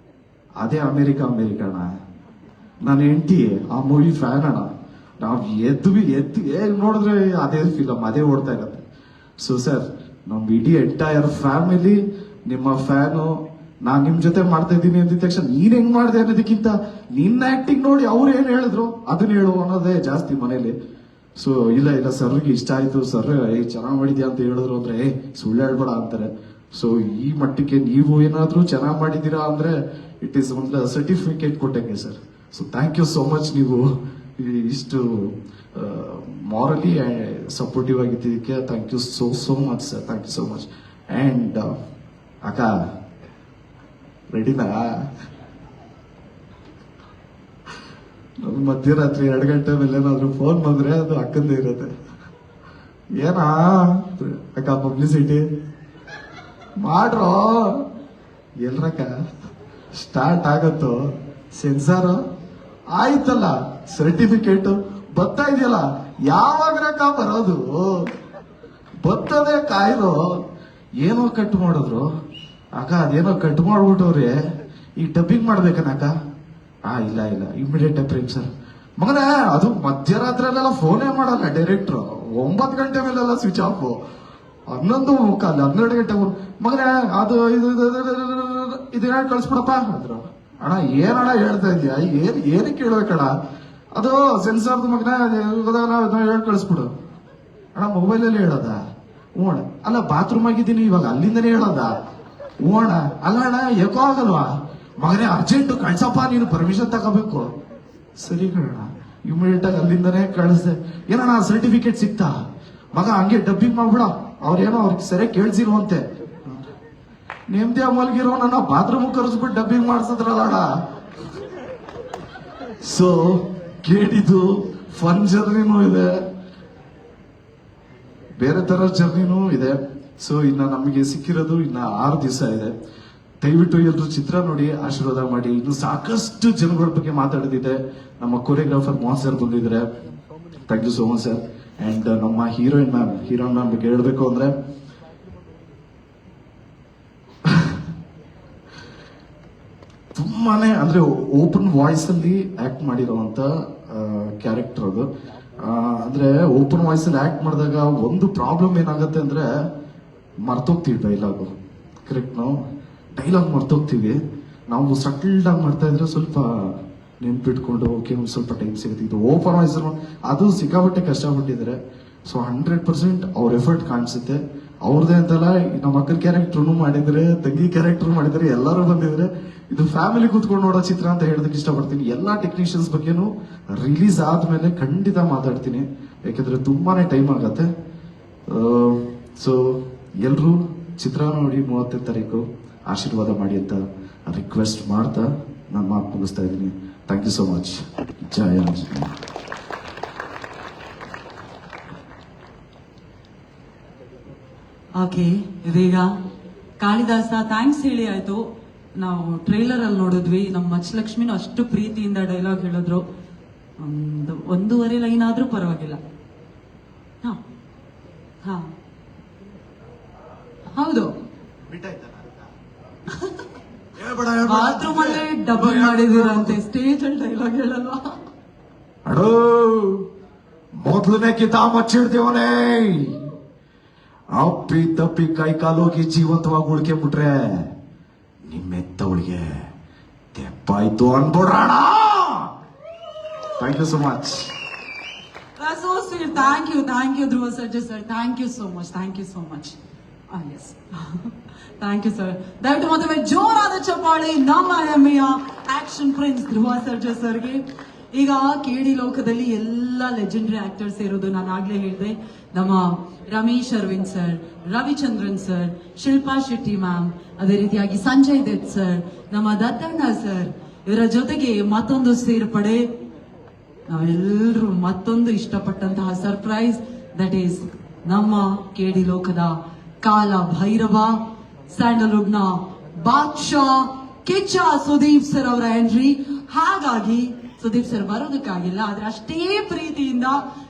ಅದೇ ಅಮೆರಿಕ ಅಣ್ಣ. ನನ್ನ ಹೆಂಡತಿ ಆ ಮೂವಿ ಫ್ಯಾನ್ ಅಣ್ಣ. ನಾವು ಎದ್ದು ನೋಡಿದ್ರೆ ಅದೇ ಫಿಲಮ್ ಅದೇ ಓಡ್ತಾ ಇರತ್ತೆ. ಸೊ ಸರ್, ನಮ್ ಇಡೀ ಎಂಟೈರ್ ಫ್ಯಾಮಿಲಿ ನಿಮ್ಮ ಫ್ಯಾನು. ನಾನ್ ನಿಮ್ ಜೊತೆ ಮಾಡ್ತಾ ಇದ್ದೀನಿ ಅಂದಿದ ತಕ್ಷಣ ನೀನ್ ಹೆಂಗ್ ಮಾಡಿದೆ ಅನ್ನೋದಕ್ಕಿಂತ ನಿನ್ನ ಆಕ್ಟಿಂಗ್ ನೋಡಿ ಅವ್ರು ಏನ್ ಹೇಳಿದ್ರು ಅದನ್ನ ಹೇಳು ಅನ್ನೋದೇ ಜಾಸ್ತಿ ಮನೇಲಿ. ಸೊ ಇಲ್ಲ ಸರ್ಗೆ ಇಷ್ಟ ಆಯ್ತು, ಸರ್ ಚೆನ್ನಾಗ್ ಮಾಡಿದ್ಯಾ ಅಂತ ಹೇಳಿದ್ರು ಅಂದ್ರೆ ಸುಳ್ಳು ಹೇಳ್ಬೇಡ ಅಂತಾರೆ. ಸೊ ಈ ಮಟ್ಟಕ್ಕೆ ನೀವು ಏನಾದ್ರೂ ಚೆನ್ನಾಗ್ ಮಾಡಿದೀರಾ ಅಂದ್ರೆ ಇಟ್ ಈಸ್ ಒಂದು ಸರ್ಟಿಫಿಕೇಟ್ ಕೊಟ್ಟಂಗೆ sir. So thank you so much. ನೀವು ಇಷ್ಟು ಮಾರಲಿ ಸಪೋರ್ಟಿವ್ ಆಗಿದ್ದಕ್ಕೆ thank you so much sir. Thank you so much. And ಅಕ್ಕ ರೆಡಿನಾ? ಮಧ್ಯರಾತ್ರಿ 2 ಗಂಟೆ ಮೇಲೆ ಏನಾದ್ರು ಫೋನ್ ಬಂದ್ರೆ ಅದು ಅಕ್ಕಂದೇ ಇರುತ್ತೆ. ಏನಾ ಅಕ್ಕ ಪಬ್ಲಿಸಿಟಿ ಮಾಡ್ರೋ, ಎಲ್ರಕ್ಕ ಸ್ಟಾರ್ಟ್ ಆಗತ್ತೋ ಸೆನ್ಸಾರ್ ಆಯ್ತಲ್ಲ, ಸರ್ಟಿಫಿಕೇಟ್ ಬರ್ತಾ ಇದೆಯಲ್ಲ, ಯಾವಾಗ್ರಕ್ಕ ಬರೋದು? ಬರ್ತದೆ ಕಾಯ್ದು. ಏನೋ ಕಟ್ ಮಾಡಿದ್ರು ಅಕ್ಕ, ಅದೇನೋ ಕಟ್ ಮಾಡ್ಬಿಟ್ಟವ್ರೆ, ಈಗ ಡಬ್ಬಿಂಗ್ ಮಾಡ್ಬೇಕನಕ್ಕ? ಇಲ್ಲ ಇಮಿಡಿಯೇಟ್ ಪ್ರೇಮ್ ಸರ್. ಮಗನ ಅದು ಮಧ್ಯರಾತ್ರಿಯಲ್ಲೆಲ್ಲ ಫೋನೇ ಮಾಡಲ್ಲ ಡೈರೆಕ್ಟ್ರು. 9 ಗಂಟೆ ಮೇಲೆಲ್ಲ ಸ್ವಿಚ್ ಆಫ್. 11:15 ಗಂಟೆ ಮಗನ ಅದು ಇದು ಹೇಳಿ ಕಳ್ಸ್ಬಿಡಪ್ಪ ಅಂದ್ರು. ಅಣ್ಣ ಏನಣ್ಣ ಹೇಳ್ತಾ ಇದೀಯ? ಏನಕ್ಕೆ ಹೇಳ್ಬೇಕಣ್ಣ? ಅದು ಸೆನ್ಸಾರ್ದು ಮಗನ ಹೇಳಿ ಕಳಿಸ್ಬಿಡು. ಅಣ್ಣ ಮೊಬೈಲಲ್ಲಿ ಹೇಳೋದ? ಹ್ಞೂ ಅಣ್ಣ. ಅಲ್ಲ ಬಾತ್ರೂಮ್ ಆಗಿದ್ದೀನಿ ಇವಾಗ, ಅಲ್ಲಿಂದನೇ ಹೇಳೋದ? ಹ್ಞೂ ಅಣ್ಣ. ಅಲ್ಲ ಅಣ್ಣ ಯಾಕೋ ಆಗಲ್ವಾ? ಮಗನೇ ಅರ್ಜೆಂಟ್ ಕಳ್ಸಪ್ಪ, ನೀನು ಪರ್ಮಿಷನ್ ತಗೋಬೇಕು. ಸರಿ ಕಣ, ಇಮಿಡಿಯೇಟ್ ಆಗಿ ಅಲ್ಲಿಂದನೇ ಕಳಿಸ್ದೆ. ಏನಣ್ಣ ಸರ್ಟಿಫಿಕೇಟ್ ಸಿಕ್ತಾ? ಮಗ ಹಂಗೆ ಡಬ್ಬಿಂಗ್ ಮಾಡ್ಬಿಡ, ಅವ್ರೇನೋ ಅವ್ರಿಗೆ ಸರಿಯಾಗಿ ಕೇಳಿಸಿರುವಂತೆ. ನೆಮ್ಮದಿ ಮಲ್ಗಿರೋ ನನ್ನ ಬಾತ್ರೂಮ್ ಕರೆಸ್ಬಿಟ್ಟು ಡಬ್ಬಿಂಗ್ ಮಾಡಿಸಿದ್ರಲ್ಲ. ಸೊ ಕೇಳಿದ್ದು ಫನ್ ಜರ್ನಿನೂ ಇದೆ, ಬೇರೆ ತರ ಜರ್ನಿನೂ ಇದೆ. ಸೊ ಇನ್ನ ನಮಗೆ ಸಿಕ್ಕಿರೋದು ಇನ್ನ 6 ದಿವಸ ಇದೆ. ದಯವಿಟ್ಟು ಎಲ್ಲರೂ ಚಿತ್ರ ನೋಡಿ ಆಶೀರ್ವಾದ ಮಾಡಿ. ಇನ್ನು ಸಾಕಷ್ಟು ಜನಗಳ ಬಗ್ಗೆ ಮಾತಾಡಿದಿದೆ. ನಮ್ಮ ಕೊರಿಯೋಗ್ರಾಫರ್ ಮೋಹನ್ ಸರ್ ಬಂದಿದ್ರೆ, thank you so much sir. And ನಮ್ಮ ಹೀರೋಯಿನ್ ಮ್ಯಾಮ್ ಬಗ್ಗೆ ಹೇಳ್ಬೇಕು ಅಂದ್ರೆ ತುಂಬಾನೇ ಅಂದ್ರೆ ಓಪನ್ ವಾಯ್ಸ್ ಅಲ್ಲಿ ಆಕ್ಟ್ ಮಾಡಿರುವಂತ ಕ್ಯಾರೆಕ್ಟರ್ ಅದು. ಅಂದ್ರೆ ಓಪನ್ ವಾಯ್ಸ್ ಅಲ್ಲಿ ಆಕ್ಟ್ ಮಾಡಿದಾಗ ಒಂದು ಪ್ರಾಬ್ಲಮ್ ಏನಾಗುತ್ತೆ ಅಂದ್ರೆ ಮರ್ತೋಗ್ತೀವಿ ಡೈಲಾಗು. ಕರೆಕ್ಟ್, ನಾವು ಡೈಲಾಗ್ ಮರ್ತೋಗ್ತೀವಿ. ನಾವು ಸಟಲ್ಡ್ ಆಗಿ ಮಾಡ್ತಾ ಇದ್ರೆ ಸ್ವಲ್ಪ ನೆನ್ಪಿಟ್ಕೊಂಡು ಓಕೆ ಒಂದು ಸ್ವಲ್ಪ ಟೈಮ್ ಸಿಗುತ್ತೆ. ಇದು ಓಪನ್ ವಾಯ್ಸ್ ಅದು ಸಿಕ್ಕಾಪಟ್ಟೆ ಕಷ್ಟಪಟ್ಟಿದ್ದಾರೆ. ಸೊ 100% ಅವ್ರ ಎಫರ್ಟ್ ಕಾಣಿಸುತ್ತೆ. ಅವ್ರದೇ ಅಂತಲ್ಲ, ನಮ್ಮ ಅಕ್ಕನ ಕ್ಯಾರೆಕ್ಟರ್ನು ಮಾಡಿದ್ರೆ, ತಂಗಿ ಕ್ಯಾರೆಕ್ಟರ್ ಮಾಡಿದ್ರೆ, ಎಲ್ಲರೂ ಬಂದಿದ್ರೆ. ಇದು ಫ್ಯಾಮಿಲಿ ಕೂತ್ಕೊಂಡು ನೋಡೋ ಚಿತ್ರ ಅಂತ ಹೇಳೋದಕ್ಕೆ ಇಷ್ಟಪಡ್ತೀನಿ. ಎಲ್ಲಾ ಟೆಕ್ನಿಷಿಯನ್ಸ್ ಬಗ್ಗೆನೂ ರಿಲೀಸ್ ಆದ್ಮೇಲೆ ಖಂಡಿತ ಮಾತಾಡ್ತೀನಿ, ಯಾಕಂದ್ರೆ ತುಂಬಾನೇ ಟೈಮ್ ಆಗತ್ತೆ. ಸೊ ಎಲ್ರೂ ಚಿತ್ರ ನೋಡಿ 30ನೇ ತಾರೀಕು ಆಶೀರ್ವಾದ ಮಾಡಿ ಅಂತ ರಿಕ್ವೆಸ್ಟ್ ಮಾಡ್ತಾ ನಾನು ಮಾತು ಮುಗಿಸ್ತಾ ಇದ್ದೀನಿ. Thank you so much. ಜಯ ಆಂಜನೇಯ. ಓಕೆ, ಇದೀಗ ಕಾಳಿದಾಸ ಥ್ಯಾಂಕ್ಸ್ ಹೇಳಿ ಆಯ್ತು. ನಾವು ಟ್ರೈಲರ್ ಅಲ್ಲಿ ನೋಡಿದ್ವಿ, ನಮ್ಮ ಮಚ್ಚಲಕ್ಷ್ಮಿನೂ ಅಷ್ಟು ಪ್ರೀತಿಯಿಂದ ಡೈಲಾಗ್ ಹೇಳಿದ್ರು. ಒಂದು 1.5 ಲೈನ್ ಆದ್ರೂ ಪರವಾಗಿಲ್ಲ. ಹಾ ಹಾ ಹೌದು, ಬಾತ್ರೂಮ್ ಅಲ್ಲೇ ಡಬಲ್ ಮಾಡಿದಿರಂತೆ, ಸ್ಟೇಜ್ ಅಲ್ಲಿ ಡೈಲಾಗ್ ಹೇಳಲ್ವಾ? ಅಡೋ ಮೊದಲನೇ ಕಿತಾಬ್ ಹಚ್ಚಿಡ್ತೀವನೇ, ಅಪ್ಪಿ ತಪ್ಪಿ ಕೈ ಕಾಲೋಗಿ ಜೀವಂತವಾಗಿ ಉಳ್ಕೊಂಡ್ಬಿಟ್ರೆ ನಿಮ್ಮೆತ್ತವಳಿಗೆ ತೆಪ್ಪಾಯ್ತು ಅನ್ಬಿಡ್ರಾಣ. Thank you so much. So sweet. Thank you, Dhruva Sarja sir. Thank you so much. Yes. Thank you, sir. ದಯವಿಟ್ಟು ಮತ್ತೊಮ್ಮೆ ಜೋರಾದ ಚಪ್ಪಾಳೆ ನಮ್ಮ ಹೆಮ್ಮೆಯ ಆಕ್ಷನ್ ಪ್ರಿನ್ಸ್ ಧ್ರುವ ಸರ್ಜಾ ಸರ್ಗೆ. ಈಗ ಕೇಡಿ ಲೋಕದಲ್ಲಿ ಎಲ್ಲ ಲೆಜೆಂಡರಿ ಆಕ್ಟರ್ಸ್ ಇರೋದು ನಾನು ಆಗ್ಲೇ ಹೇಳಿದೆ. ನಮ್ಮ Ramesh Aravind sir, Ravichandran sir, Shilpa Shetty ma'am, ಅದೇ ರೀತಿಯಾಗಿ ಸಂಜಯ್ ದತ್ ಸರ್, ನಮ್ಮ ದತ್ತಣ್ಣ ಸರ್, ಇವರ ಜೊತೆಗೆ ಮತ್ತೊಂದು ಸೇರ್ಪಡೆ, ನಾವೆಲ್ಲರೂ ಮತ್ತೊಂದು ಇಷ್ಟಪಟ್ಟಂತಹ ಸರ್ಪ್ರೈಸ್, ದಟ್ ಈಸ್ ನಮ್ಮ ಕೇಡಿ ಲೋಕದ ಕಾಲ ಭೈರವ, ಸ್ಯಾಂಡಲ್ವುಡ್ ನ ಬಾದ್ಶಾ ಕಿಚ್ಚ ಸುದೀಪ್ ಸರ್ ಅವರ ಎಂಟ್ರಿ. ಹಾಗಾಗಿ ಸುದೀಪ್ ಸರ್ ಬರೋದಕ್ಕಾಗಿಲ್ಲ, ಆದ್ರೆ ಅಷ್ಟೇ ಪ್ರೀತಿಯಿಂದ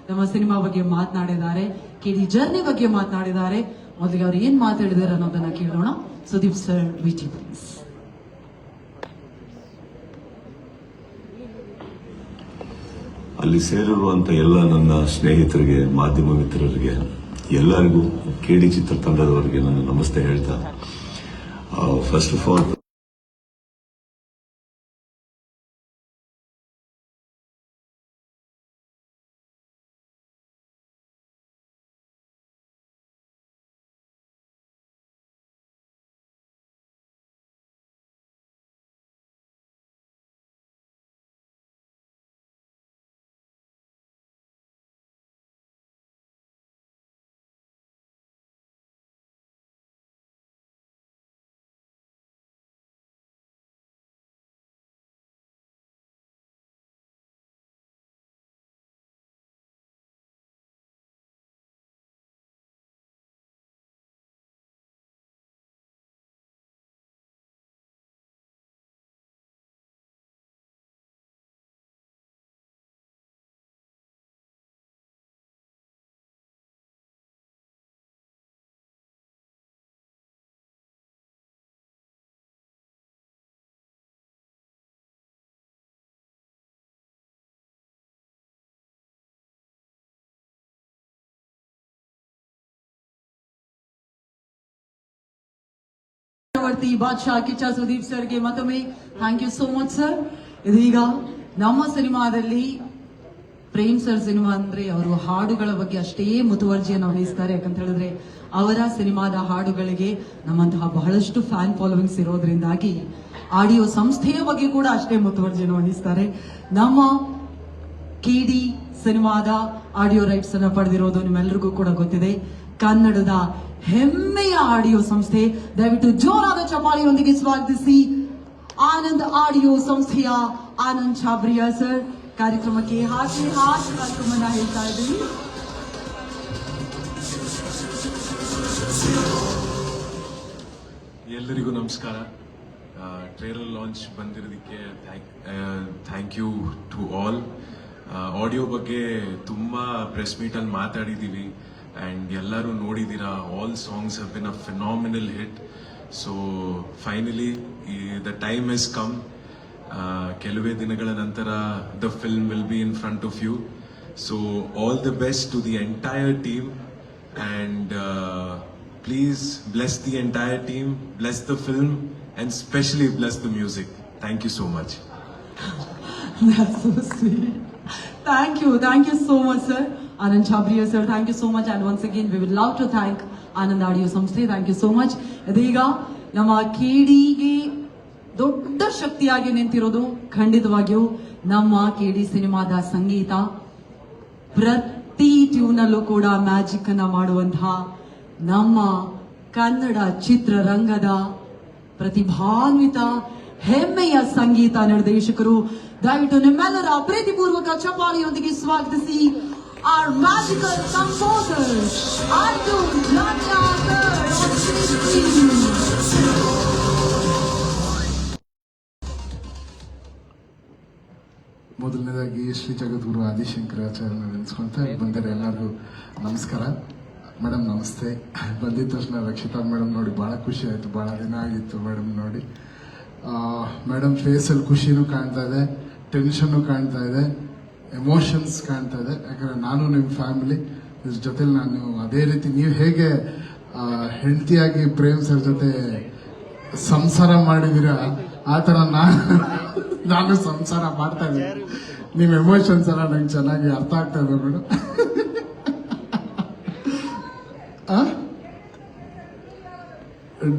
ನಮ್ಮ ಸಿನಿಮಾ ಬಗ್ಗೆ ಮಾತನಾಡಿದ್ದಾರೆ, ಕೇಡಿ ಜರ್ನಿ ಬಗ್ಗೆ ಮಾತನಾಡಿದ್ದಾರೆ. ಮೊದಲಿಗೆ ಅವ್ರು ಏನ್ ಮಾತಾಡಿದಾರೆ ಅನ್ನೋದನ್ನ ಕೇಳೋಣ. ಸುದೀಪ್ ಸರ್, ವಿಟಿ ಪ್ಲೀಸ್. ಅಲ್ಲಿ ಸೇರಿರುವಂತ ಎಲ್ಲ ನನ್ನ ಸ್ನೇಹಿತರಿಗೆ, ಮಾಧ್ಯಮ ಮಿತ್ರರಿಗೆ, ಎಲ್ಲರಿಗೂ ಕೇಡಿ ಚಿತ್ರತಂಡದವರಿಗೆ ನನ್ನ ನಮಸ್ತೆ ಹೇಳ್ತಾ, first of all Chakravarthy Baadshah Kichcha Sudeep ಸರ್ಗೆ ಮತ್ತೊಮ್ಮೆ thank you so much sir. ಇದೀಗ ನಮ್ಮ ಸಿನಿಮಾದಲ್ಲಿ ಪ್ರೇಮ್ ಸರ್ ಸಿನಿಮಾ ಅಂದ್ರೆ ಅವರು ಹಾಡುಗಳ ಬಗ್ಗೆ ಅಷ್ಟೇ ಮುತುವರ್ಜಿಯನ್ನು ವಹಿಸ್ತಾರೆ. ಯಾಕಂತ ಹೇಳಿದ್ರೆ ಅವರ ಸಿನಿಮಾದ ಹಾಡುಗಳಿಗೆ ನಮ್ಮಂತಹ ಬಹಳಷ್ಟು ಫ್ಯಾನ್ ಫಾಲೋವಿಂಗ್ಸ್ ಇರೋದ್ರಿಂದಾಗಿ ಆಡಿಯೋ ಸಂಸ್ಥೆಯ ಬಗ್ಗೆ ಕೂಡ ಅಷ್ಟೇ ಮುತುವರ್ಜಿಯನ್ನು ವಹಿಸ್ತಾರೆ. ನಮ್ಮ ಕೇಡಿ ಸಿನಿಮಾದ ಆಡಿಯೋ ರೈಟ್ಸ್ ಅನ್ನ ಪಡೆದಿರೋದು ನಿಮ್ಮೆಲ್ಲರಿಗೂ ಕೂಡ ಗೊತ್ತಿದೆ. ಕನ್ನಡದ ಹೆಮ್ಮೆಯ ಆಡಿಯೋ ಸಂಸ್ಥೆ. ದಯವಿಟ್ಟು ಜೋರಾದ ಚಪ್ಪಾಳೆಯೊಂದಿಗೆ ಸ್ವಾಗತಿಸಿ ಆನಂದ್ ಆಡಿಯೋ ಸಂಸ್ಥೆಯ ಆನಂದ್ ಛಾಬ್ರಿಯಾ ಸರ್. ಕಾರ್ಯಕ್ರಮಕ್ಕೆ ಹಾಕಿ ವೆಲ್ಕಮ್ ಹೇಳ್ತಾ ಇದ್ದೀವಿ. ಎಲ್ಲರಿಗೂ ನಮಸ್ಕಾರ. ಟ್ರೇಲರ್ ಲಾಂಚ್ ಬಂದಿರೋದಕ್ಕೆ thank you to all. Audio ಬಗ್ಗೆ ತುಂಬಾ ಪ್ರೆಸ್ ಮೀಟ್ ಅಲ್ಲಿ ಮಾತಾಡಿದೀವಿ ಅಂಡ್ ಎಲ್ಲರೂ ನೋಡಿದೀರಾ. All songs have been a phenomenal hit. So finally the time has come. ಕೆಲವೇ ದಿನಗಳ ನಂತರ the film will be in front of you. So all the best to the entire team and please bless the entire team, bless the film and especially bless the music. Thank you so much. That's so sweet. Thank you so much, sir. Anand Chabriya sir, thank you so much. And once again, we would love to thank Anand Audio Samsthe. Thank you so much. ಇದೀಗ ನಮ್ಮ KDಗೆ ದೊಡ್ಡ ಶಕ್ತಿಯಾಗಿ ನಿಂತಿರೋದು ಖಂಡಿತವಾಗಿಯೂ ನಮ್ಮ KD ಸಿನಿಮಾದ ಸಂಗೀತ. ಪ್ರತಿ ಟ್ಯೂನಲ್ಲೂ ಕೂಡ magic ಅನ್ನ ಮಾಡುವಂತಹ ನಮ್ಮ ಕನ್ನಡ ಚಿತ್ರರಂಗದ ಪ್ರತಿಭಾನ್ವಿತ ಹೆಮ್ಮೆಯ ಸಂಗೀತ ನಿರ್ದೇಶಕರು. ದಯವಿಟ್ಟು ನಿಮ್ಮೆಲ್ಲರ ಪ್ರೀತಿಪೂರ್ವಕ ಚಪ್ಪಾಳೆಯೊಂದಿಗೆ ಸ್ವಾಗತಿಸಿ our magical composer Arjun Lanyadkar on stage. ಮೊದಲನೇದಾಗಿ ಶ್ರೀ ಜಗದ್ಗುರು ಆದಿಶಂಕರಾಚಾರ್ಯನ ನೆನೆಸ್ಕೊಂತ ಬಂದರೆ ಎಲ್ಲರಿಗೂ ನಮಸ್ಕಾರ. ಮೇಡಮ್ ನಮಸ್ತೆ. ಬಂದಿದ್ದ ತಕ್ಷಣ ರಕ್ಷಿತಾ ಮೇಡಮ್ ನೋಡಿ ಭಾಳ ಖುಷಿ ಆಯಿತು. ಭಾಳ ದಿನ ಆಗಿತ್ತು ಮೇಡಮ್ ನೋಡಿ. ಮೇಡಮ್ ಫೇಸಲ್ಲಿ ಖುಷಿನೂ ಕಾಣ್ತಾ ಇದೆ, ಟೆನ್ಷನ್ನು ಕಾಣ್ತಾ ಇದೆ, ಎಮೋಷನ್ಸ್ ಕಾಣ್ತಾ ಇದೆ. ಯಾಕಂದರೆ ನಾನು ನಿಮ್ಮ ಫ್ಯಾಮಿಲಿ ಇದ್ರ ಜೊತೆಲಿ ನಾನು ಅದೇ ರೀತಿ ನೀವು ಹೇಗೆ ಹೆಂಡತಿಯಾಗಿ ಪ್ರೇಮ್ ಸರ್ ಜೊತೆ ಸಂಸಾರ ಮಾಡಿದ್ದೀರಾ ಆ ಥರ ನಾನು ಸಂಸಾರ ಮಾಡ್ತಾ ಇದ್ದೀನಿ. ನಿಮ್ಮ ಎಮೋಷನ್ಸ್ ಎಲ್ಲ ನಂಗೆ ಚೆನ್ನಾಗಿ ಅರ್ಥ ಆಗ್ತಾ ಇದೆ ಮೇಡಮ್.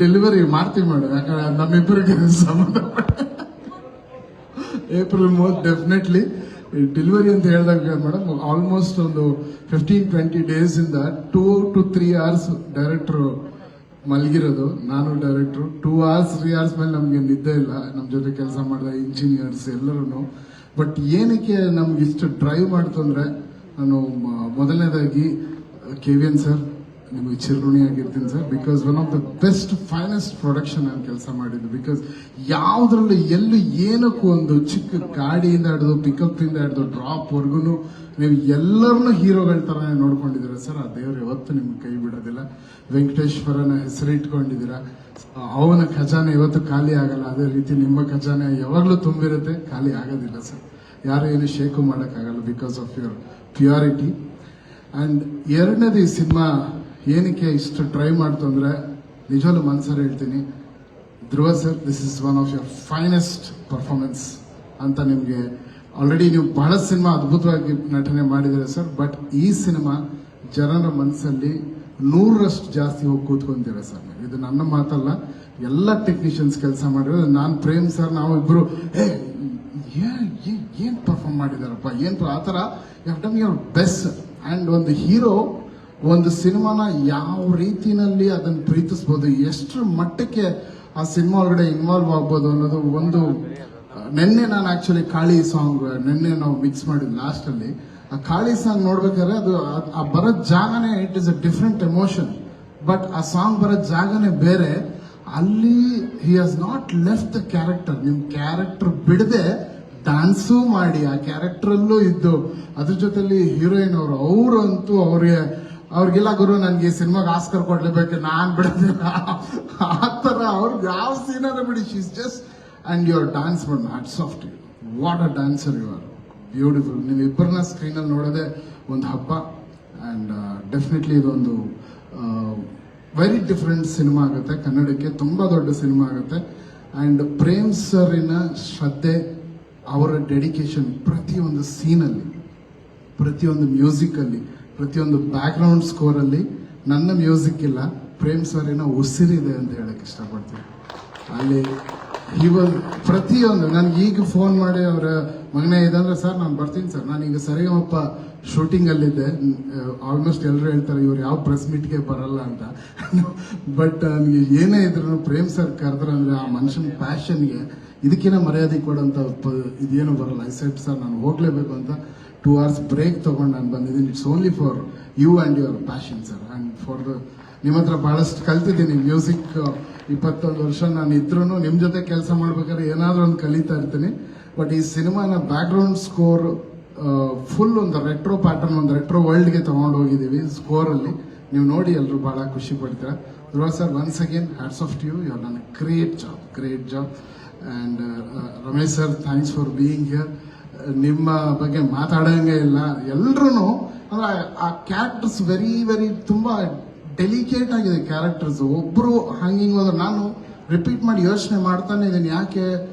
ಡೆಲಿವರಿ ಮಾಡ್ತೀವಿ ಮೇಡಮ್, ಯಾಕಂದ್ರೆ ನಮ್ಮಿಬ್ಬರಿಗೆ ಸಂಬಂಧ ಏಪ್ರಿಲ್ ಮೋಸ್ಟ್ ಡೆಫಿನೆಟ್ಲಿ ಡೆಲಿವರಿ ಅಂತ ಹೇಳಿದಾಗ ಮೇಡಮ್ ಆಲ್ಮೋಸ್ಟ್ ಒಂದು 15-20 ಡೇಸ್ ಇಂದ 2 to 3 hours ಡೈರೆಕ್ಟ್ರು ಮಲಗಿರೋದು, ನಾನು ಡೈರೆಕ್ಟ್ರು 2 hours 3 hours ಮೇಲೆ ನಮಗೆ ನಿದ್ದೆ ಇಲ್ಲ. ನಮ್ಮ ಜೊತೆ ಕೆಲಸ ಮಾಡಿದ ಇಂಜಿನಿಯರ್ಸ್ ಎಲ್ಲರೂ. ಬಟ್ ಏನಕ್ಕೆ ನಮ್ಗೆ ಇಷ್ಟು ಡ್ರೈವ್ ಮಾಡ್ತು ಅಂದರೆ, ನಾನು ಮೊದಲನೇದಾಗಿ KVN ಸರ್ ನಿಮಗೆ ಚಿರಋಣಿಯಾಗಿರ್ತೀನಿ sir. Because one of the best finest production ನಾನು ಕೆಲಸ ಮಾಡಿದ್ದು. ಬಿಕಾಸ್ ಯಾವುದ್ರಲ್ಲೂ ಎಲ್ಲೂ ಏನಕ್ಕೂ ಒಂದು ಚಿಕ್ಕ ಗಾಡಿಯಿಂದ ಹಿಡಿದು ಪಿಕಪ್ಪಿಂದ ಹಿಡಿದು ಡ್ರಾಪ್ವರೆಗೂ ನೀವು ಎಲ್ಲರನ್ನೂ ಹೀರೋಗಳ ಥರನೇ ನೋಡ್ಕೊಂಡಿದ್ದೀರಾ ಸರ್. ಆ ದೇವರು ಯಾವತ್ತೂ ನಿಮ್ಗೆ ಕೈ ಬಿಡೋದಿಲ್ಲ. ವೆಂಕಟೇಶ್ವರನ ಹೆಸರಿಟ್ಕೊಂಡಿದ್ದೀರಾ. ಅವನ ಖಜಾನೆ ಇವತ್ತು ಖಾಲಿ ಆಗಲ್ಲ. ಅದೇ ರೀತಿ ನಿಮ್ಮ ಖಜಾನೆ ಯಾವಾಗಲೂ ತುಂಬಿರುತ್ತೆ, ಖಾಲಿ ಆಗೋದಿಲ್ಲ ಸರ್. ಯಾರು ಏನು ಶೇಕು ಮಾಡೋಕ್ಕಾಗಲ್ಲ because of your purity. And ಎರಡನೇದು, ಈ ಸಿನಿಮಾ ಏನಕ್ಕೆ ಇಷ್ಟು ಟ್ರೈ ಮಾಡ್ತು ಅಂದರೆ, ನಿಜವಲ್ಲೂ ಮನ್ಸಲ್ಲಿ ಹೇಳ್ತೀನಿ, Dhruva sir this is one of your finest performance ಅಂತ. ನಿಮಗೆ ಆಲ್ರೆಡಿ ನೀವು ಬಹಳ ಸಿನಿಮಾ ಅದ್ಭುತವಾಗಿ ನಟನೆ ಮಾಡಿದ್ದೀರಾ ಸರ್. ಬಟ್ ಈ ಸಿನಿಮಾ ಜನರ ಮನಸ್ಸಲ್ಲಿ 100ರಷ್ಟು ಜಾಸ್ತಿ ಹೋಗಿ ಕೂತ್ಕೊಂತೀರಾ ಸರ್. ಇದು ನನ್ನ ಮಾತಲ್ಲ, ಎಲ್ಲ ಟೆಕ್ನಿಷಿಯನ್ಸ್ ಕೆಲಸ ಮಾಡಿರೋದು. ನಾನು ಪ್ರೇಮ್ ಸರ್ ನಾವಿಬ್ಬರು ಏನ್ ಪರ್ಫಾರ್ಮ್ ಮಾಡಿದಾರಪ್ಪ, ಆ ಥರ you have done your best. And ಒಂದು ಹೀರೋ ಒಂದು ಸಿನಿಮಾನ ಯಾವ ರೀತಿನಲ್ಲಿ ಅದನ್ನು ಪ್ರೀತಿಸ್ಬೋದು, ಎಷ್ಟರ ಮಟ್ಟಕ್ಕೆ ಆ ಸಿನಿಮಾ ಒಳಗಡೆ ಇನ್ವಾಲ್ವ್ ಆಗ್ಬೋದು ಅನ್ನೋದು ಒಂದು. ನಿನ್ನೆ ನಾನು ಆಕ್ಚುಲಿ ಕಾಳಿ ಸಾಂಗ್ ನಿನ್ನೆ ನಾವು ಮಿಕ್ಸ್ ಮಾಡಿದ್ ಲಾಸ್ಟಲ್ಲಿ. ಆ ಕಾಳಿ ಸಾಂಗ್ ನೋಡ್ಬೇಕಾದ್ರೆ ಅದು ಆ ಬರೋ ಜಾಗನೇ it is a different emotion. But ಆ ಸಾಂಗ್ ಬರೋ ಜಾಗನೇ ಬೇರೆ. ಅಲ್ಲಿ he has not left the character. ನಿಮ್ ಕ್ಯಾರೆಕ್ಟರ್ ಬಿಡದೆ ಡ್ಯಾನ್ಸು ಮಾಡಿ ಆ ಕ್ಯಾರೆಕ್ಟರಲ್ಲೂ ಇದ್ದು, ಅದ್ರ ಜೊತೆಲಿ ಹೀರೋಯಿನ್ ಅವರಂತೂ ಅವ್ರಿಗೆಲ್ಲ ಗುರು ನನಗೆ ಈ ಸಿನಿಮಾಗೆ ಆಸ್ಕರ್ ಕೊಡ್ಲೇಬೇಕು, ನಾನ್ ಬಿಡೋದಿಲ್ಲ ಆ ಥರ. ಅವ್ರಿಗೆ ಯಾವ ಸೀನಾರ ಬಿಡಿ, she's just. And your dance but hats off to you. What a dancer you are, beautiful. ನೀವು ಇಬ್ಬರನ್ನ ಸ್ಕ್ರೀನಲ್ಲಿ ನೋಡೋದೇ ಒಂದು ಹಬ್ಬ. ಆ್ಯಂಡ್ ಡೆಫಿನೆಟ್ಲಿ ಇದೊಂದು ವೆರಿ ಡಿಫ್ರೆಂಟ್ ಸಿನಿಮಾ ಆಗುತ್ತೆ, ಕನ್ನಡಕ್ಕೆ ತುಂಬ ದೊಡ್ಡ ಸಿನಿಮಾ ಆಗುತ್ತೆ. ಆ್ಯಂಡ್ ಪ್ರೇಮ್ ಸರಿನ ಶ್ರದ್ಧೆ, ಅವರ ಡೆಡಿಕೇಶನ್ ಪ್ರತಿಯೊಂದು ಸೀನಲ್ಲಿ, ಪ್ರತಿಯೊಂದು ಮ್ಯೂಸಿಕಲ್ಲಿ, ಪ್ರತಿಯೊಂದು ಬ್ಯಾಕ್ಗ್ರೌಂಡ್ ಸ್ಕೋರಲ್ಲಿ ನನ್ನ ಮ್ಯೂಸಿಕ್ ಇಲ್ಲ, ಪ್ರೇಮ್ ಸರಿನ ಉಸಿರಿದೆ ಅಂತ ಹೇಳಕ್ಕೆ ಇಷ್ಟಪಡ್ತೀನಿ. ಅಲ್ಲಿ ಇವಾಗ ಪ್ರತಿಯೊಂದು ನನಗೆ ಈಗ ಫೋನ್ ಮಾಡಿ ಅವರ ಮಗನೇ ಇದಂದ್ರೆ, ಸರ್ ನಾನು ಬರ್ತೀನಿ ಸರ್, ನಾನೀಗ ಸರಿಗಮಪ್ಪ ಶೂಟಿಂಗಲ್ಲಿದ್ದೆ. ಆಲ್ಮೋಸ್ಟ್ ಎಲ್ಲರೂ ಹೇಳ್ತಾರೆ ಇವ್ರು ಯಾವ ಪ್ರೆಸ್ ಮೀಟ್ಗೆ ಬರಲ್ಲ ಅಂತ. ಬಟ್ ನನಗೆ ಏನೇ ಇದ್ರು ಪ್ರೇಮ್ ಸರ್ ಕರೆದ್ರಂದ್ರೆ ಆ ಮನುಷ್ಯನ ಪ್ಯಾಷನ್ಗೆ ಇದಕ್ಕಿಂತ ಮರ್ಯಾದೆ ಕೊಡೋಂಥ ಇದೇನು ಬರಲ್ಲ. ಐ ಸೆಟ್ ಸರ್ ನಾನು ಹೋಗ್ಲೇಬೇಕು ಅಂತ 2 hours ಬ್ರೇಕ್ ತೊಗೊಂಡು ನಾನು ಬಂದಿದ್ದೀನಿ. It's only for you and your passion sir. And for the ನಿಮ್ಮ ಹತ್ರ ಭಾಳಷ್ಟು ಕಲ್ತಿದ್ದೀನಿ ಮ್ಯೂಸಿಕ್. 21 ವರ್ಷ ನಾನು ಇದ್ರೂ ನಿಮ್ಮ ಜೊತೆ ಕೆಲಸ ಮಾಡ್ಬೇಕಾದ್ರೆ ಏನಾದರೂ ಒಂದು ಕಲಿತಾ ಇರ್ತೀನಿ. ಬಟ್ ಈ ಸಿನಿಮಾನ ಬ್ಯಾಕ್ಗ್ರೌಂಡ್ ಸ್ಕೋರ್ ಫುಲ್ ಒಂದು ರೆಟ್ರೋ ಪ್ಯಾಟರ್ನ್, ಒಂದು ರೆಟ್ರೋ ವರ್ಲ್ಡ್ಗೆ ತೊಗೊಂಡು ಹೋಗಿದ್ದೀವಿ ಸ್ಕೋರಲ್ಲಿ. ನೀವು ನೋಡಿ ಎಲ್ಲರೂ ಭಾಳ ಖುಷಿ ಪಡ್ತೀರಾ. Dhruva sir once again hats off to you. You are done a great job. And Ramesh sir thanks for being here. ನಿಮ್ಮ ಬಗ್ಗೆ ಮಾತಾಡೋಂಗೆ ಇಲ್ಲ. ಎಲ್ಲರೂ ಅಂದ್ರೆ ಆ ಕ್ಯಾರೆಕ್ಟರ್ಸ್ ವೆರಿ ವೆರಿ ತುಂಬ ಡೆಲಿಕೇಟ್ ಆಗಿದೆ ಕ್ಯಾರೆಕ್ಟರ್ಸ್. ಒಬ್ಬರು ಹಂಗಿಂಗ್ ಹೋದ್ರೆ ನಾನು ರಿಪೀಟ್ ಮಾಡಿ ಯೋಚನೆ ಮಾಡ್ತಾನೆ ಇದ್ದೀನಿ, ಯಾಕೆ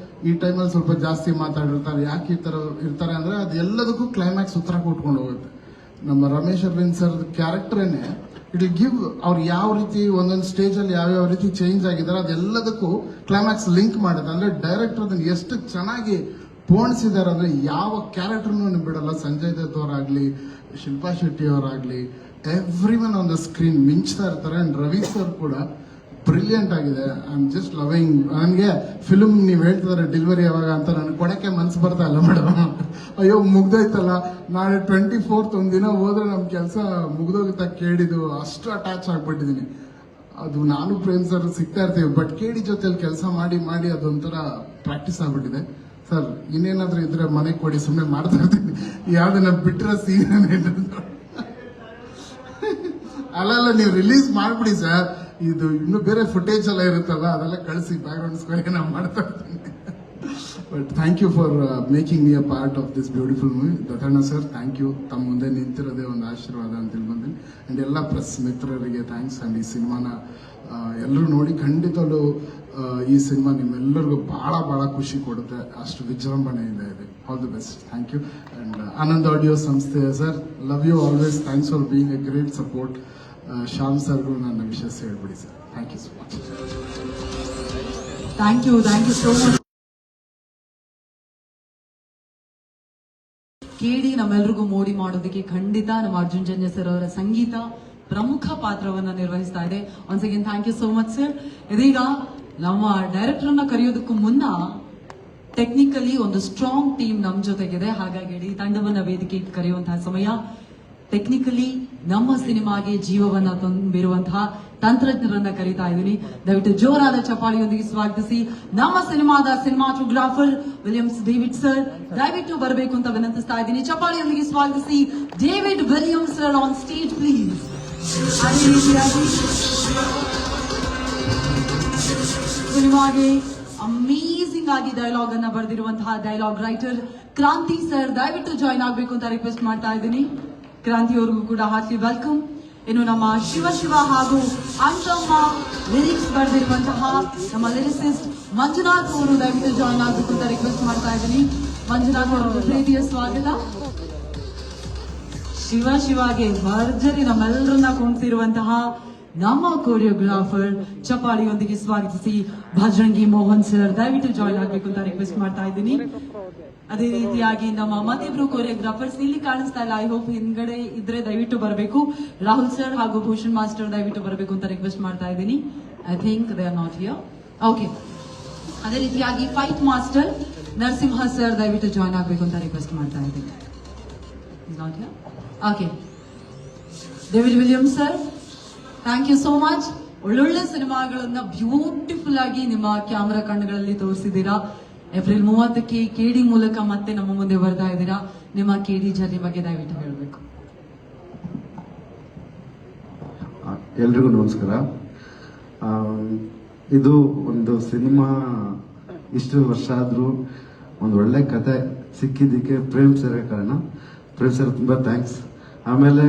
ಈ ಟೈಮಲ್ಲಿ ಸ್ವಲ್ಪ ಜಾಸ್ತಿ ಮಾತಾಡಿರ್ತಾರೆ. ಯಾಕೆ ಈ ಥರ ಇರ್ತಾರೆ ಅಂದರೆ ಅದು ಎಲ್ಲದಕ್ಕೂ ಕ್ಲೈಮ್ಯಾಕ್ಸ್ ಉತ್ತರ ಕೊಟ್ಕೊಂಡು ಹೋಗುತ್ತೆ. ನಮ್ಮ ರಮೇಶ್ ಅರವಿಂದ್ ಸರ್ ಕ್ಯಾರೆಕ್ಟರೇನೆ ಇಟ್ ವಿಲ್ ಗಿವ್ ಅವ್ರು ಯಾವ ರೀತಿ ಒಂದೊಂದು ಸ್ಟೇಜಲ್ಲಿ ಯಾವ್ಯಾವ ರೀತಿ ಚೇಂಜ್ ಆಗಿದ್ದಾರೆ ಅದೆಲ್ಲದಕ್ಕೂ ಕ್ಲೈಮ್ಯಾಕ್ಸ್ ಲಿಂಕ್ ಮಾಡುತ್ತೆ. ಅಂದರೆ ಡೈರೆಕ್ಟರ್ ಅದನ್ನು ಎಷ್ಟು ಚೆನ್ನಾಗಿ ಪೋಣಿಸಿದ್ದಾರೆ ಅಂದರೆ ಯಾವ ಕ್ಯಾರೆಕ್ಟರ್ನೂ ಬಿಡಲ್ಲ. ಸಂಜಯ್ ದತ್ ಅವರಾಗಲಿ, ಶಿಲ್ಪಾ ಶೆಟ್ಟಿ ಅವರಾಗಲಿ, every one on the screen ಮಿಂಚ್ತಾ ಇರ್ತಾರೆ. ಆ್ಯಂಡ್ ರವಿ ಸರ್ ಕೂಡ ಬ್ರಿಲಿಯಂಟ್ ಆಗಿದೆ. I am just loving. ನನಗೆ ಫಿಲ್ಮ್ ನೀವು ಹೇಳ್ತಿದ್ದಾರೆ ಡೆಲಿವರಿ ಯಾವಾಗ ಅಂತ ನನಗೆ ಕೊಡಕ್ಕೆ ಮನ್ಸು ಬರ್ತಾ ಇಲ್ಲ ಮೇಡಮ್. ಅಯ್ಯೋ ಮುಗ್ದೋಯ್ತಲ್ಲ, ನಾಳೆ 24th ಒಂದಿನ ಹೋದ್ರೆ ನಮ್ಮ ಕೆಲಸ ಮುಗ್ದೋಗುತ್ತಾ ಕೇಳಿದ್ದು ಅಷ್ಟು ಅಟ್ಯಾಚ್ ಆಗ್ಬಿಟ್ಟಿದ್ದೀನಿ. ಅದು ನಾನು ಪ್ರೇಮ್ ಸರ್ ಸಿಗ್ತಾ ಇರ್ತೀವಿ, ಬಟ್ ಕೇಳಿ ಜೊತೆಲಿ ಕೆಲಸ ಮಾಡಿ ಮಾಡಿ ಅದೊಂಥರ ಪ್ರಾಕ್ಟೀಸ್ ಆಗ್ಬಿಟ್ಟಿದೆ. ಸರ್ ಇನ್ನೇನಾದ್ರೂ ಇದ್ರೆ ಮನೆಗೆ ಕೊಡಿ, ಸುಮ್ಮನೆ ಮಾಡ್ತಾ ಇರ್ತೀನಿ. ಯಾವ್ದನ್ನ ಬಿಟ್ಟರೆ ಸೀನ್ ಅಲ್ಲ ನೀವು ರಿಲೀಸ್ ಮಾಡ್ಬಿಡಿ ಸರ್. ಇದು ಇನ್ನು ಬೇರೆ ಫುಟೇಜ್ ಎಲ್ಲ ಇರುತ್ತಲ್ಲ, ಅದೆಲ್ಲ ಕಳಿಸಿ ಬ್ಯಾಕ್ಗ್ರೌಂಡ್ ಸ್ಕೋರ್ ನಾವು ಮಾಡ್ತಾ ಇರ್ತೀನಿ. But thank you for making me a part of this beautiful movie. Dattanna sir thank you. ತಮ್ಮ ಮುಂದೆ ನಿಂತಿರೋದೇ ಒಂದು ಆಶೀರ್ವಾದ ಅಂತ ತಿಳ್ಕೊಂತೀನಿ. ಆ್ಯಂಡ್ ಎಲ್ಲ ಪ್ರೆಸ್ ಮಿತ್ರರಿಗೆ ಥ್ಯಾಂಕ್ಸ್. ಆ್ಯಂಡ್ ಈ ಸಿನಿಮಾನ ಎಲ್ಲರೂ ನೋಡಿ ಖಂಡಿತಲ್ಲೂ ಈ ಸಿನಿಮಾ ನಿಮ್ಮೆಲ್ಲರಿಗೂ ಭಾಳ ಭಾಳ ಖುಷಿ ಕೊಡುತ್ತೆ. ಅಷ್ಟು ವಿಜೃಂಭಣೆಯಿಂದ ಇದೆ. All the best. Thank you. And Anand audio ಸಂಸ್ಥೆ sir, love you always. Thanks for being a great support. Shyam ಸರ್ಗೂ ನನ್ನ ವಿಶೇಷ ಹೇಳ್ಬಿಡಿ sir. Thank you so much. Thank you so much. ಕೇಳಿ ನಮ್ಮೆಲ್ರಿಗೂ ಮೋಡಿ ಮಾಡೋದಕ್ಕೆ ಖಂಡಿತ ನಮ್ಮ ಅರ್ಜುನ್ ಜನ್ಯ ಸರ್ ಅವರ ಸಂಗೀತ ಪ್ರಮುಖ ಪಾತ್ರವನ್ನ ನಿರ್ವಹಿಸ್ತಾ ಇದೆ. Once again thank you so much sir. ಇದೀಗ ನಮ್ಮ ಡೈರೆಕ್ಟರ್ ಅನ್ನ ಕರೆಯೋದಕ್ಕೂ ಮುನ್ನ ಟೆಕ್ನಿಕಲಿ ಒಂದು ಸ್ಟ್ರಾಂಗ್ ಟೀಮ್ ನಮ್ ಜೊತೆಗಿದೆ. ಹಾಗಾಗಿ ಇಡೀ ತಂಡವನ್ನ ವೇದಿಕೆಗೆ ಕರೆಯುವಂತಹ ಸಮಯ. ಟೆಕ್ನಿಕಲಿ ನಮ್ಮ ಸಿನಿಮಾಗೆ ಜೀವವನ್ನ ತುಂಬಿರುವಂತಹ ತಂತ್ರಜ್ಞರನ್ನ ಕರೀತಾ ಇದ್ದೀನಿ. ದಯವಿಟ್ಟು ಜೋರಾದ ಚಪ್ಪಾಳಿಯೊಂದಿಗೆ ಸ್ವಾಗತಿಸಿ ನಮ್ಮ ಸಿನಿಮಾದ ಸಿನಿಮಾಟೋಗ್ರಾಫರ್ ವಿಲಿಯಮ್ಸ್ ಡೇವಿಡ್ ಸರ್ ದಯವಿಟ್ಟು ಬರಬೇಕು ಅಂತ ವಿನಂತಿಸ್ತಾ ಇದ್ದೀನಿ. ಚಪ್ಪಾಳಿಯೊಂದಿಗೆ ಸ್ವಾಗತಿಸಿ David Williams sir on stage please. ಅದೇ ರೀತಿಯಾಗಿ ಸಿನಿಮಾಗೆ ಅಮೇಸಿಂಗ್ ಆಗಿ ಡೈಲಾಗ್ ಅನ್ನ ಬರೆದಿರುವಂತಹ ಡೈಲಾಗ್ ರೈಟರ್ ಕ್ರಾಂತಿ ಸರ್ ದಯವಿಟ್ಟು ಜಾಯ್ನ್ ಆಗಬೇಕು ಅಂತ ರಿಕ್ವೆಸ್ಟ್ ಮಾಡ್ತಾ ಇದ್ದೀನಿ. ಕ್ರಾಂತಿ ಅವ್ರಿಗೂ ಕೂಡ ಹಾರ್ಟ್ಲಿ ವೆಲ್ಕಮ್. ಇನ್ನು ನಮ್ಮ ಶಿವ ಹಾಗೂ ಅಂತಮ್ಮ ಲಿರಿಕ್ಸ್ ಬರೆದಿರುವಂತಹ ನಮ್ಮ ಲಿರಿಸಿಸ್ಟ್ ಮಂಜುನಾಥ್ ಅವರು ದಯವಿಟ್ಟು ಜಾಯ್ನ್ ಆಗಬೇಕು ಅಂತ ರಿಕ್ವೆಸ್ಟ್ ಮಾಡ್ತಾ ಇದ್ದೀನಿ. ಮಂಜುನಾಥ್ ಅವರಿಗೆ ಪ್ರೀತಿಯ ಸ್ವಾಗತ. ಶಿವಗೆ ಭರ್ಜರಿ ನಮ್ಮೆಲ್ಲರನ್ನ ಕುಣಿಸಿರುವಂತಹ ನಮ್ಮ ಕೋರಿಯೋಗ್ರಾಫರ್ ಚಪಾಳಿಯೊಂದಿಗೆ ಸ್ವಾಗತಿಸಿ ಭಜರಂಗಿ ಮೋಹನ್ ಸರ್ ದಯವಿಟ್ಟು ಜಾಯ್ನ್ ಆಗಬೇಕು ಅಂತ ರಿಕ್ವೆಸ್ಟ್ ಮಾಡ್ತಾ ಇದ್ದೀನಿ. ಅದೇ ರೀತಿಯಾಗಿ ನಮ್ಮ ಮತ್ತಿಬ್ರು ಕೋರಿಯೋಗ್ರಾಫರ್ಸ್ ಇಲ್ಲಿ ಕಾಣಿಸ್ತಾ ಇಲ್ಲ, ಐ ಹೋಪ್ ಹಿಂದ್ಗಡೆ ಇದ್ರೆ ದಯವಿಟ್ಟು ಬರಬೇಕು. ರಾಹುಲ್ ಸರ್ ಹಾಗೂ ಭೂಷಣ್ ಮಾಸ್ಟರ್ ದಯವಿಟ್ಟು ಬರಬೇಕು ಅಂತ ರಿಕ್ವೆಸ್ಟ್ ಮಾಡ್ತಾ ಇದ್ದೀನಿ. I think they are not here. Okay. ಅದೇ ರೀತಿಯಾಗಿ ಫೈಟ್ ಮಾಸ್ಟರ್ ನರಸಿಂಹ ಸರ್ ದಯವಿಟ್ಟು ಜಾಯ್ನ್ ಆಗಬೇಕು ಅಂತ ರಿಕ್ವೆಸ್ಟ್ ಮಾಡ್ತಾ ಇದ್ದೀನಿ. Not here. Okay. David Williams sir thank you so much. ಒಳ್ಳೊಳ್ಳೆ ಸಿನಿಮಾಗಳನ್ನ ಬ್ಯೂಟಿಫುಲ್ ಆಗಿ ನಿಮ್ಮ ಕ್ಯಾಮ್ರಾ ಕಣ್ಣುಗಳಲ್ಲಿ ತೋರಿಸಿದ್ದೀರಾ. ಏಪ್ರಿಲ್ 30ಕ್ಕೆ ಕೆಡಿ ಮೂಲಕ ಮತ್ತೆ ನಮ್ಮ ಮುಂದೆ ಬರ್ತಾ ಇದ್ದೀರಾ. ನಿಮ್ಮ ಕೆಡಿ ಜರ್ನಿ ಬಗ್ಗೆ ದಯವಿಟ್ಟು ಹೇಳಬೇಕು. ಎಲ್ರಿಗೂ ನಮಸ್ಕಾರ. ಇದು ಒಂದು ಸಿನಿಮಾ ಇಷ್ಟು ವರ್ಷ ಆದ್ರೂ ಒಂದು ಒಳ್ಳೆ ಕತೆ ಸಿಕ್ಕಿದ್ದಕ್ಕೆ ಪ್ರೇಮ್ ಸರ್ ಕಾರಣ. ಪ್ರೇಮ್ ಸರ್ ತುಂಬಾ ಥ್ಯಾಂಕ್ಸ್. ಆಮೇಲೆ